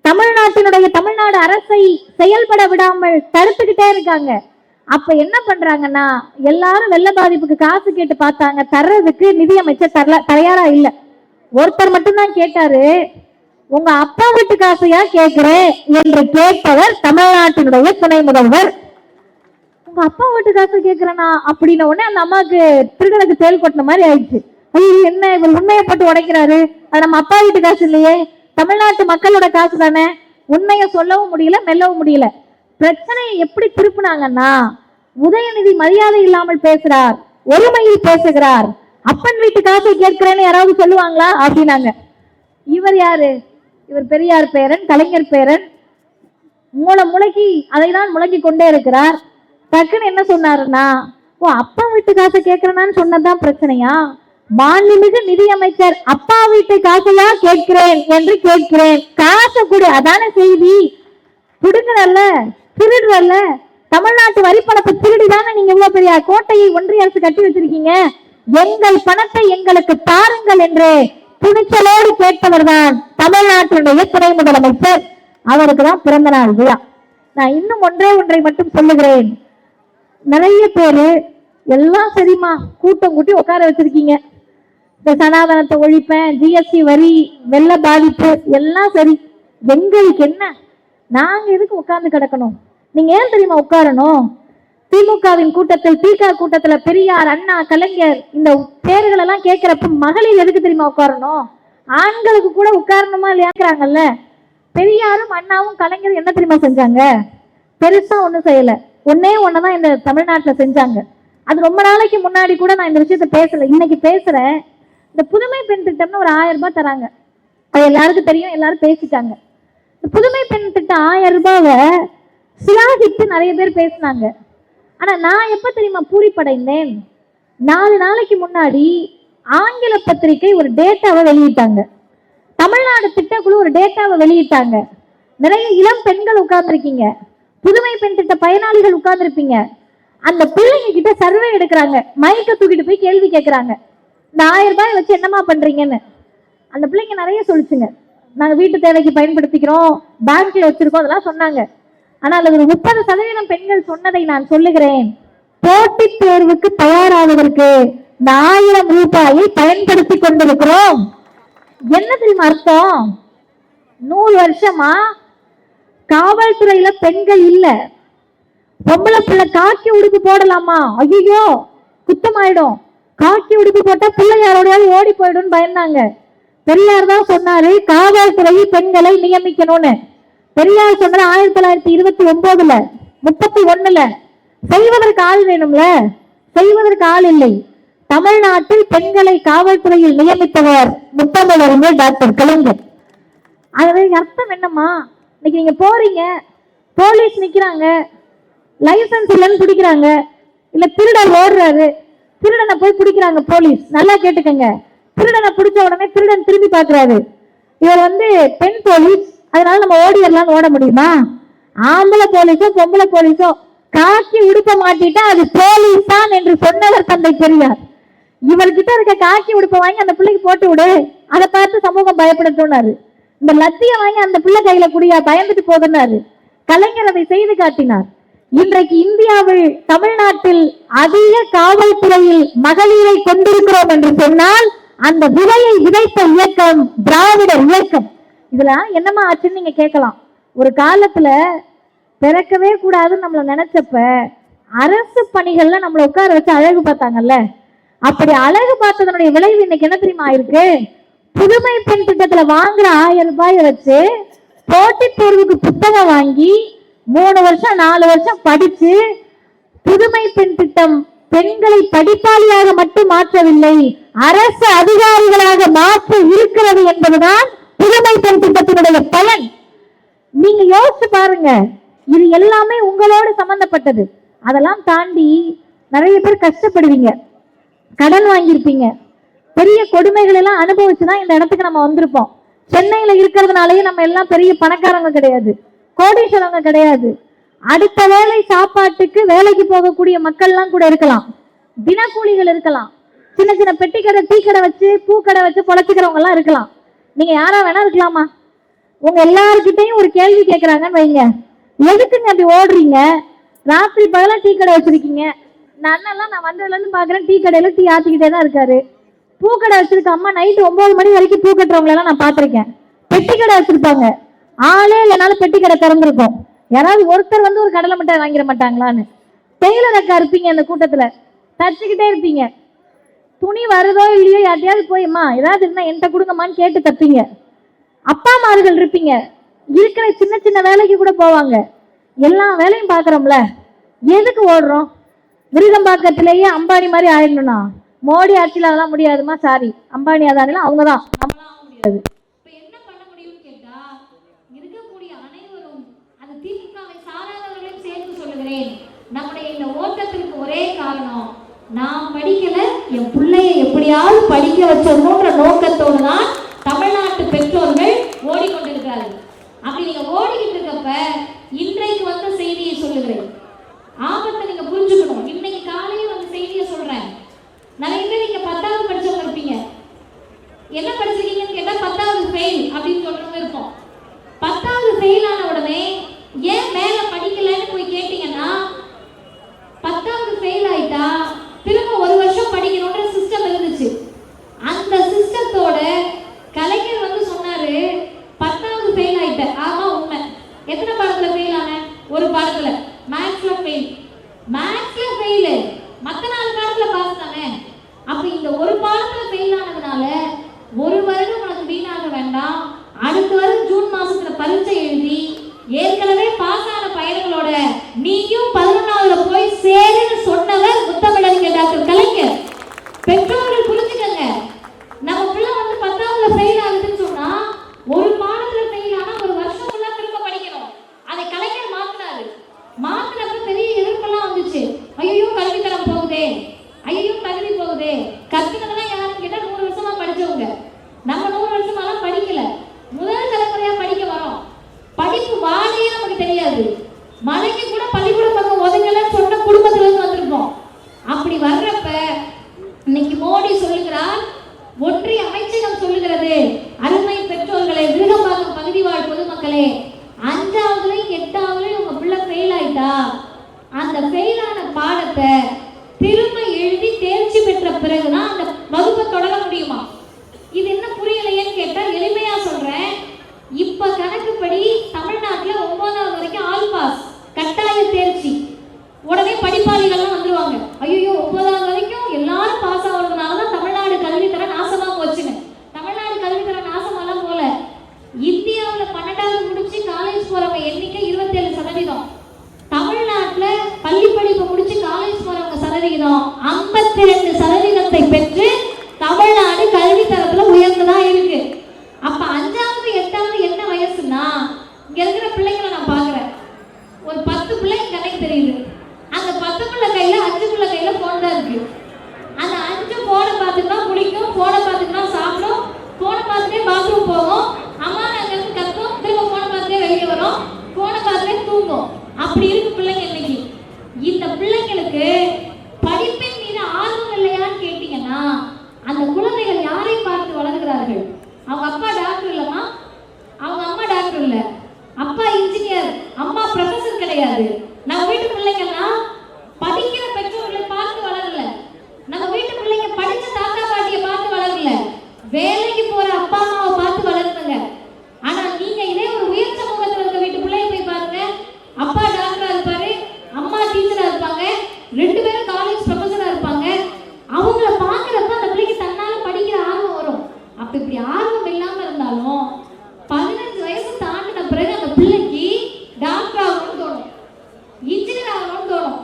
தமிழ்நாடு அரசை செயல்பட விடாமல் தடுத்துக்கிட்டே இருக்காங்க. அப்ப என்ன பண்றாங்கன்னா, எல்லாரும் வெள்ள பாதிப்புக்கு காசு கேட்டு பார்த்தாங்க, தர்றதுக்கு நிதியமைச்சர் தயாரா இல்ல. ஒருத்தர் மட்டும்தான் கேட்டாரு, உங்க அப்பா வீட்டு காசையா கேட்கிறேன் என்று கேட்பவர் தமிழ்நாட்டினுடைய துணை முதல்வர். உங்க அப்பா வீட்டு காசு கேட்கிறேனா அப்படின்ன உடனே அந்த அம்மாவுக்கு திருடனுக்கு தேல் கொட்டின மாதிரி ஆயிடுச்சு. ஐயோ, என்ன இவர் உண்மையை போட்டு உடைக்கிறாரு, அது நம்ம அப்பா வீட்டு காசு இல்லையே, தமிழ்நாட்டு மக்களோட காசு தானே. உண்மையை சொல்லவும் முடியல, மெல்லவும் முடியல. பிரச்சனையை எப்படி திருப்பினாங்கன்னா, உதயநிதி மரியாதை இல்லாமல் பேசுறார், ஒருமையில் பேசுகிறார், அப்பன் வீட்டு காசை கேட்கிறேன்னு யாராவது சொல்லுவாங்களா அப்படின்னாங்க. இவர் யாரு? இவர் பெரியார் பேரன், கலைஞர் பேரன், முளைக்கி அதை தான் முழங்கி கொண்டே இருக்கிறார். டக்குன்னு என்ன சொன்னாருன்னா, ஓ அப்பா வீட்டு காசை கேட்கிறேன்னு சொன்னதான் பிரச்சனையா? மாண்புமிகு நிதியமைச்சர் அப்பா வீட்டு காசையா கேட்கிறேன் என்று கேட்கிறேன், காசை கொடு, அதான செய்தி. கொடுங்கறல்ல, திருடுறல்ல, தமிழ்நாட்டு வரிப்பணத்தை திருடிதானே நீங்க இவ்வளவு பெரிய கோட்டையை ஒன்றிய அரசு கட்டி வச்சிருக்கீங்க. எங்கள் பணத்தை எங்களுக்கு தாருங்கள் என்று துணிச்சலோடு கேட்பவர் தான் தமிழ்நாட்டினுடைய துணை முதலமைச்சர். அவருக்கு தான் பிறந்த நாள் விழா. நான் இன்னும் ஒன்றை மட்டும் சொல்லுகிறேன். நிறைய பேரு எல்லாம் சரிமா கூட்டம் கூட்டி உட்கார வச்சிருக்கீங்க. இந்த சனாதனத்தை ஒழிப்பேன், ஜிஎஸ்டி வரி, வெள்ள பாதிப்பு எல்லாம் சரி, எங்களுக்கு என்ன? நாங்க எதுக்கு உட்கார்ந்து கிடக்கணும்? நீங்க ஏன் தெரியுமா உட்காரணும்? திமுகவின் கூட்டத்தில், திக கூட்டத்துல பெரியார், அண்ணா, கலைஞர் இந்த பேர்கள் எல்லாம் கேட்கிறப்ப மகளிர் எதுக்கு தெரியுமா உட்காரணும்? ஆண்களுக்கு கூட உட்காரணுமா இல்லையாக்குறாங்கல்ல. பெரியாரும் அண்ணாவும் கலைஞர் என்ன தெரியுமா செஞ்சாங்க? பெருசா ஒண்ணும் செய்யல, ஒன்னே ஒண்ணுதான் இந்த தமிழ்நாட்டுல செஞ்சாங்க. அது ரொம்ப நாளைக்கு முன்னாடி கூட நான் இந்த விஷயத்த பேசல, இன்னைக்கு பேசுறேன். இந்த புதுமை பெண் திட்டம்னு ஒரு 1000 ரூபாய் தராங்க. அது எல்லாருக்கும் தெரியும், எல்லாரும் பேசிட்டாங்க. இந்த புதுமை பெண் திட்டம் 1000 ரூபாவை சிலாகித்து நிறைய பேர் பேசினாங்க. ஆனா நான் எப்ப தெரியுமா பூரிப்படைந்தேன்? 4 நாளைக்கு முன்னாடி ஆங்கில பத்திரிகை ஒரு டேட்டாவை வெளியிட்டாங்க. தமிழ்நாடு திட்டக்குழு ஒரு டேட்டாவை வெளியிட்டாங்க. நிறைய இளம் பெண்கள் உட்கார்ந்துருக்கீங்க, புதுமை பெண் திட்ட பயனாளிகள் உட்கார்ந்துருப்பீங்க. அந்த பிள்ளைங்க கிட்ட சர்வே எடுக்கிறாங்க, மைக்க தூக்கிட்டு போய் கேள்வி கேட்கிறாங்க, இந்த 1000 ரூபாய் வச்சு என்னமா பண்றீங்கன்னு. அந்த பிள்ளைங்க நிறைய சொல்லிச்சுங்க, நாங்க வீட்டு தேவைக்கு பயன்படுத்திக்கிறோம், பேங்க்ல வச்சிருக்கோம், அதெல்லாம் சொன்னாங்க. ஆனால் ஒரு 30% பெண்கள் சொன்னதை நான் சொல்லுகிறேன். போட்டித் தேர்வுக்கு தயாராவதற்கு இந்த 1000 ரூபாயை பயன்படுத்தி கொண்டிருக்கிறோம். என்ன தெரியுமா அர்த்தம்? 100 வருஷமா காவல்துறையில பெண்கள் இல்ல. பொம்பளை பிள்ளை காக்கி உடுப்பு போடலாமா? ஐயோ குத்தமாயிடும், காக்கி உடுப்பு போட்டா பிள்ளை யாரோடையாவது ஓடி போயிடும் பயந்தாங்க. பெரியார் தான் சொன்னாரு காவல்துறையில் பெண்களை நியமிக்கணும்னு. பெரியார் சொன்ன 1929ல 31ல செய்வதற்கு ஆள் வேணும்ல, செய்வதற்கு ஆள் இல்லை. தமிழ்நாட்டில் பெண்களை காவல்துறையில் நியமித்தவர் முத்தமிழறிஞர் டாக்டர் கலைஞர். அதனுடைய அர்த்தம் என்னம்மா? இன்னைக்கு நீங்க போறீங்க, போலீஸ் நிக்கிறாங்க, லைசன்ஸ் இல்லைன்னு பிடிக்கிறாங்க, இல்ல திருடன் ஓடுறாரு, திருடனை போய் பிடிக்கிறாங்க போலீஸ். நல்லா கேட்டுக்கங்க, திருடனை பிடிச்ச உடனே திருடன் திரும்பி பாக்குறாரு, இவர் பெண் போலீஸ், அதனால நம்ம ஓடிடலாம். ஓட முடியுமா? ஆம்பளை போலீஸோ பொம்பளை போலீஸோ காக்கி உடுப்ப மாட்டிட்டா அது போலீஸ் தான் என்று சொன்னவர் தந்தை பெரியார். இவர்கிட்ட இருக்க காக்கி உடுப்ப வாங்கி அந்த பிள்ளைக்கு போட்டு விடு, அதை பார்த்து சமூகம் பயப்படட்டும்னாரு. இந்த லத்திய வாங்கி அந்த பிள்ளை கையில குடியா, பயந்துட்டு போதுன்னாரு. கலைஞர் அதை செய்து காட்டினார். இன்றைக்கு இந்தியாவில் தமிழ்நாட்டில் அதிக காவல்துறையில் மகளிரை கொண்டிருக்கிறோம் என்று சொன்னால் அந்த விதையை விதைத்த இயக்கம் திராவிடர் இயக்கம். இதுல என்னமா ஆச்சுன்னு நீங்க கேட்கலாம். ஒரு காலத்துல பிறக்கவே கூடாதுன்னு நம்மள நினைச்சப்ப அரசு பணிகள்ல நம்மள உட்கார வச்சு அழகு பார்த்தாங்கல்ல, அப்படி அழகு பார்த்ததனுடைய விளைவு இன்னைக்கு என்ன தெரியுமா இருக்கு? புதுமை பெண் திட்டத்துல வாங்குற 1000 ரூபாயை வச்சு போட்டித் தேர்வுக்கு புத்தகம் வாங்கி 3 வருஷம் 4 வருஷம் படிச்சு, புதுமை பெண் திட்டம் பெண்களை படிப்பாளியாக மட்டும் மாற்றவில்லை, அரசு அதிகாரிகளாக மாற்ற இருக்கிறது என்பதுதான் புதுமை பெண் திட்டத்தினுடைய பலன். நீங்க யோசிச்சு பாருங்க, இது எல்லாமே உங்களோடு சம்பந்தப்பட்டது. அதெல்லாம் தாண்டி நிறைய பேர் கஷ்டப்படுவீங்க, கடன் வாங்கியிருப்பீங்க, பெரிய கொடுமைகள் எல்லாம் அனுபவிச்சுதான் இந்த இடத்துக்கு நம்ம வந்திருப்போம். சென்னையில இருக்கிறதுனாலயே நம்ம எல்லாம் பெரிய பணக்காரங்க கிடையாது, கோடீஸ்வரங்க கிடையாது. அடுத்த வேலை சாப்பாட்டுக்கு வேலைக்கு போகக்கூடிய மக்கள்லாம் கூட இருக்கலாம், தினக்கூலிகள் இருக்கலாம், சின்ன சின்ன பெட்டி கடை, டீ கடை வச்சு பூக்கடை வச்சு பொழைச்சிக்கிறவங்க எல்லாம் இருக்கலாம். நீங்க யாரா வேணா இருக்கலாமா. உங்க எல்லாருக்கிட்டையும் ஒரு கேள்வி கேட்கறாங்கன்னு வைங்க, எதுக்குங்க அப்படி ஓடுறீங்க? ராத்திரி பகலா டீ கடை வச்சிருக்கீங்க. அண்ணெல்லாம் நான் வந்ததுல இருந்து பாக்குறேன், டீ கடையில டீ ஆத்திக்கிட்டே தான் இருக்காரு. பூக்கடை வச்சிருக்க அம்மா நைட்டு 9 மணி வரைக்கும் பூ கட்டுறவங்களெல்லாம் நான் பார்த்திருக்கேன். பெட்டி கடை வச்சிருப்பாங்க, ஆளே இல்லைனாலும் பெட்டி கடை திறந்திருக்கும். யாராவது ஒருத்தர் வந்து ஒரு கடலை மிட்டாய் வாங்கிட மாட்டாங்களான்னு. டெய்லர் அக்கா இருப்பீங்க அந்த கூட்டத்துல, தச்சுக்கிட்டே இருப்பீங்க. துணி வருதோ இல்லையோ யார்ட்டையாவது போய்மா ஏதாவது இருந்தா என்கிட்ட கொடுங்கம்மான்னு கேட்டு தப்பீங்க. அப்பா அம்மார்கள் இருப்பீங்க, இருக்கிற சின்ன சின்ன வேலைக்கு கூட போவாங்க. எல்லா வேலையும் பாக்குறோம்ல, எதுக்கு ஓடுறோம்? விருகம்பாக்கத்திலேயே அம்பானி மாதிரி ஆயிடணும்னா மோடி ஆட்சியில் அதெல்லாம் முடியாதுமா. சாரி, அம்பானி அதானிலாம் அவங்க தான், நம்மளால முடியாது. இப்ப என்ன பண்ண முடியும்னு கேட்டா, இருக்கக்கூடிய அனைவரும் அந்த திமுகவை சாராதவர்களையும் சேர்த்து சொல்லுகிறேன், நம்முடைய இந்த ஓட்டத்திற்கு ஒரே காரணம், நான் படிக்கல, என் பிள்ளைய எப்படியாவது படிக்க வச்சிடணும்ன்ற நோக்கத்தோடு தான் தமிழ்நாட்டு பெற்றோர்கள் ஓடிக்கொண்டிருக்கிறார்கள். அப்படி நீங்க ஓடிக்கிட்டு இருக்கப்ப இன்றைக்கு வந்த செய்தியை சொல்லுகிறேன். ஆபத்தை நீங்க புரிஞ்சுக்கணும். இன்னைக்கு காலையில் வந்த செய்தியை சொல்றேன். நிறைய பேர் நீங்க 10வது படிச்சவங்க இருப்பீங்க. என்ன படிச்சிருக்கீங்கன்னு கேட்டா 10வது ஃபெயில் அப்படின்னு சொல்றவங்க இருப்போம். 10வது ஃபெயில் ஆன உடனே ஏன் மேல படிக்கலன்னு போய் கேட்டீங்கன்னா, 10வது ஃபெயில் ஆயிட்டா திரும்ப ஒரு வருஷம் படிக்கணும்ன்ற சிஸ்டம் இருந்துச்சு. அந்த சிஸ்டத்தோட கலைஞர் வந்து சொன்னாரு, 10வது ஃபெயில் ஆயிட்ட. ஆமா உண்மை. எத்தனை பாடத்துல ஃபெயில் ஆன? ஒரு பாடத்துல, மேத்ஸ்ல ஃபெயில். மேத்ஸ்ல ஃபெயில், மத்த 4 பாடத்துல பாஸ் தானே. அப்ப இந்த ஒரு பாடத்துல ஃபெயில் ஆனதுனால ஒரு வருடம் உனக்கு வீணாக வேண்டாம். அடுத்த வருடம் ஜூன் மாசத்துல பரீட்சை எழுதி ஏற்கனவே பாஸ் ஆன பையன்களோட நீயும் 11வது போய் சேருன்னு சொன்னவர் முத்தமிழறிஞர் டாக்டர் கலைஞர். பெற்றோர்கள் புரிஞ்சுக்கங்க, நம்ம பிள்ளை வந்து 10வது ஃபெயில் ஆகுதுன்னு சொன்னா ஒரு பாடத்துல ஃபெயில் ஆனா ஒரு வருஷம் ஃபுல்லா திரும்ப படிக்கணும். அதை கலைஞர் மாத்தினாரு. மாத்தினப்ப பெரிய எதிர்ப்பெல்லாம் வந்துச்சு. ஐயோ கல்வித்தரம் போகுதே, ஐயோ தகுதி போகுதே. கத்துனதெல்லாம் யாருன்னு கேட்டா 100 வருஷமா படிச்சவங்க. நம்ம 100 வருஷமாலாம் படிக்கல, முதல் தலைமுறையா படிக்க வரோம். படிப்பு வாழையே நமக்கு தெரியாது. மலைக்கு கூட பள்ளிக்கூட பக்கம் ஒதுங்கலன்னு சொன்ன குடும்பத்துல இருந்து வந்திருப்போம். அப்படி வர்றப்ப இன்னைக்கு மோடி சொல்லுகிறார், ஒன்றிய அமைச்சகம் சொல்லுகிறது, அருமை பெற்றோர்களே, விருகம்பாக்கம் பகுதி வாழ் பொதுமக்களே, 5வதுலயும் 8வதுலயும் உங்க பிள்ளை ஃபெயில் ஆயிட்டா அந்த ஃபெயிலான பாடத்தை திரும்ப எழுதி தேர்ச்சி பெற்ற பிறகுதான் அந்த வகுப்பை தொடர முடியுமா? இது என்ன புரியலையேன்னு கேட்டா எளிமையா சொல்றேன். இப்ப கணக்குப்படி தமிழ்நாட்டுல 9வது வரைக்கும் ஆல் பாஸ் கட்டாய தேர்ச்சி. உடனே படிப்பாளிகள்லாம் வந்துருவாங்க, ஐயோ 9வது வரைக்கும் எல்லாரும் பாஸ் ஆகுறதுனாலதான் தமிழ்நாடு கல்வித்தரம் நாசமா போச்சுன்னு. தமிழ்நாடு கல்வித்தரம் நாசமாலாம் போல. இந்தியாவில் 12வது முடிச்சு காலேஜ் போறவங்க எண்ணிக்கை 27%. தமிழ்நாட்டுல பள்ளி படிப்பு முடிச்சு காலேஜ் போறவங்க சதவிகிதம் 52% பெற்று தமிழ்நாடு கல்வி தரத்துல உயர்ந்துதான் இருக்கு. அப்ப 5வது 8வது என்ன வயசுன்னா, இங்க இருக்கிற பிள்ளைங்களை நான் பாக்குறேன், ஒரு 10 பிள்ளை கணக்கு தெரியுது. அந்த 10 பிள்ளை கையில 5 பிள்ளை கையில போன் தான் இருக்கு. அந்த 5 போனை பார்த்துட்டு தான் குளிக்கும், போனை பார்த்துட்டு தான் சாப்பிடும், போனை பார்த்துட்டே பாத்ரூம் போகும், அம்மா நாங்க கத்தும், திரும்ப போனை பார்த்துட்டே வெளியே வரும், போனை பார்த்துட்டே தூங்கும். அப்படி இருக்கு பிள்ளைங்க இன்னைக்கு. இந்த பிள்ளைங்களுக்கு படிப்பின் மீது ஆர்வம் இல்லையான்னு கேட்டீங்கன்னா, அந்த குழந்தைகள் யாரை பார்த்து வளர்கிறார்கள்? அவங்க அப்பா டாக்டர் இல்லம்மா, அவங்க அம்மா டாக்டர் இல்ல, அப்பா இன்ஜினியர், அம்மா ப்ரொஃபசர் கிடையாது. நம்ம வீட்டு பிள்ளைங்கெல்லாம் படிக்கிற பெற்றோர்களை பார்த்து வளரல. நம்ம வீட்டு பிள்ளைங்க படிச்ச தாத்தா பாட்டியை பார்த்து வளரல, வேலைக்கு போற அப்பா அம்மாவை பார்த்து வளருங்க. ஆனா நீங்க இதே ஒரு உயர் சமூகத்தில் இருக்க வீட்டு பிள்ளைய போய் பாருங்க, அப்பா டாக்டரா இருப்பாரு, அம்மா டீச்சரா இருப்பாங்க, 2 பேரும் காலேஜ் ப்ரொஃபஸரா இருப்பாங்க. அவங்கள பாக்குறப்ப அந்த பிள்ளைக்கு தன்னால படிக்கிற ஆர்வம் வரும். அப்ப இப்படி ஆர்வம் இல்லாம இருந்தாலும் 15 வயசு தாண்டின பிறகு அந்த பிள்ளைக்கு டாக்டர் ஆகணும்னு தோணும், இன்ஜினியர் ஆகணும்னு தோணும்.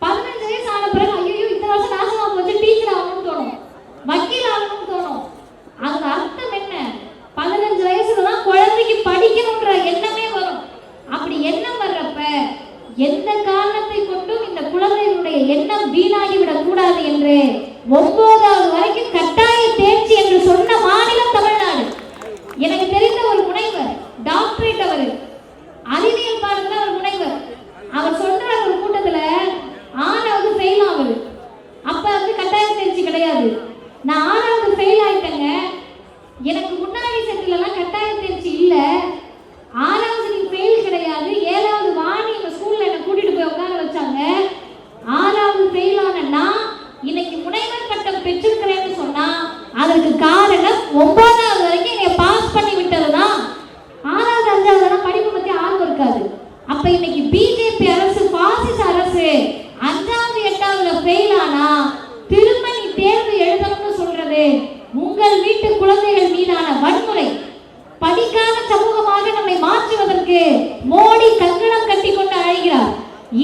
15 வயசு ஆன பிறகு ஐயோ இந்த வருஷம் நாசமா போச்சு, டீச்சர் ஆகணும்னு தோணும், வக்கீல் ஆகணும்னு தோணும். அந்த அர்த்தம் என்ன? 15 வயசுல தான் குழந்தைக்கு படிக்கணும்ன்ற எண்ணமே வரும். அப்படி எண்ணம் வர்றப்ப எந்த காரணத்தை கொண்டும் இந்த குழந்தைகளுடைய எண்ணம் வீணாகிவிடக் கூடாது என்று 9வது வரைக்கும் கட்டாய தேர்ச்சி என்று சொன்ன மாநிலம் தமிழ்நாடு. மீதான வன்முறை, படிக்காத சமூகமாக நம்மை மாற்றுவதற்கு மோடி கங்கணம் கட்டி கொண்டு அழைகிறார்.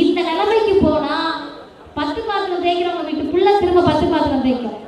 இந்த நிலைமைக்கு போனா 10 பாத்திரம் தேய்க்கிறவங்க வீட்டு புள்ள திரும்ப 10 பாத்திரம் தேய்க்கும்.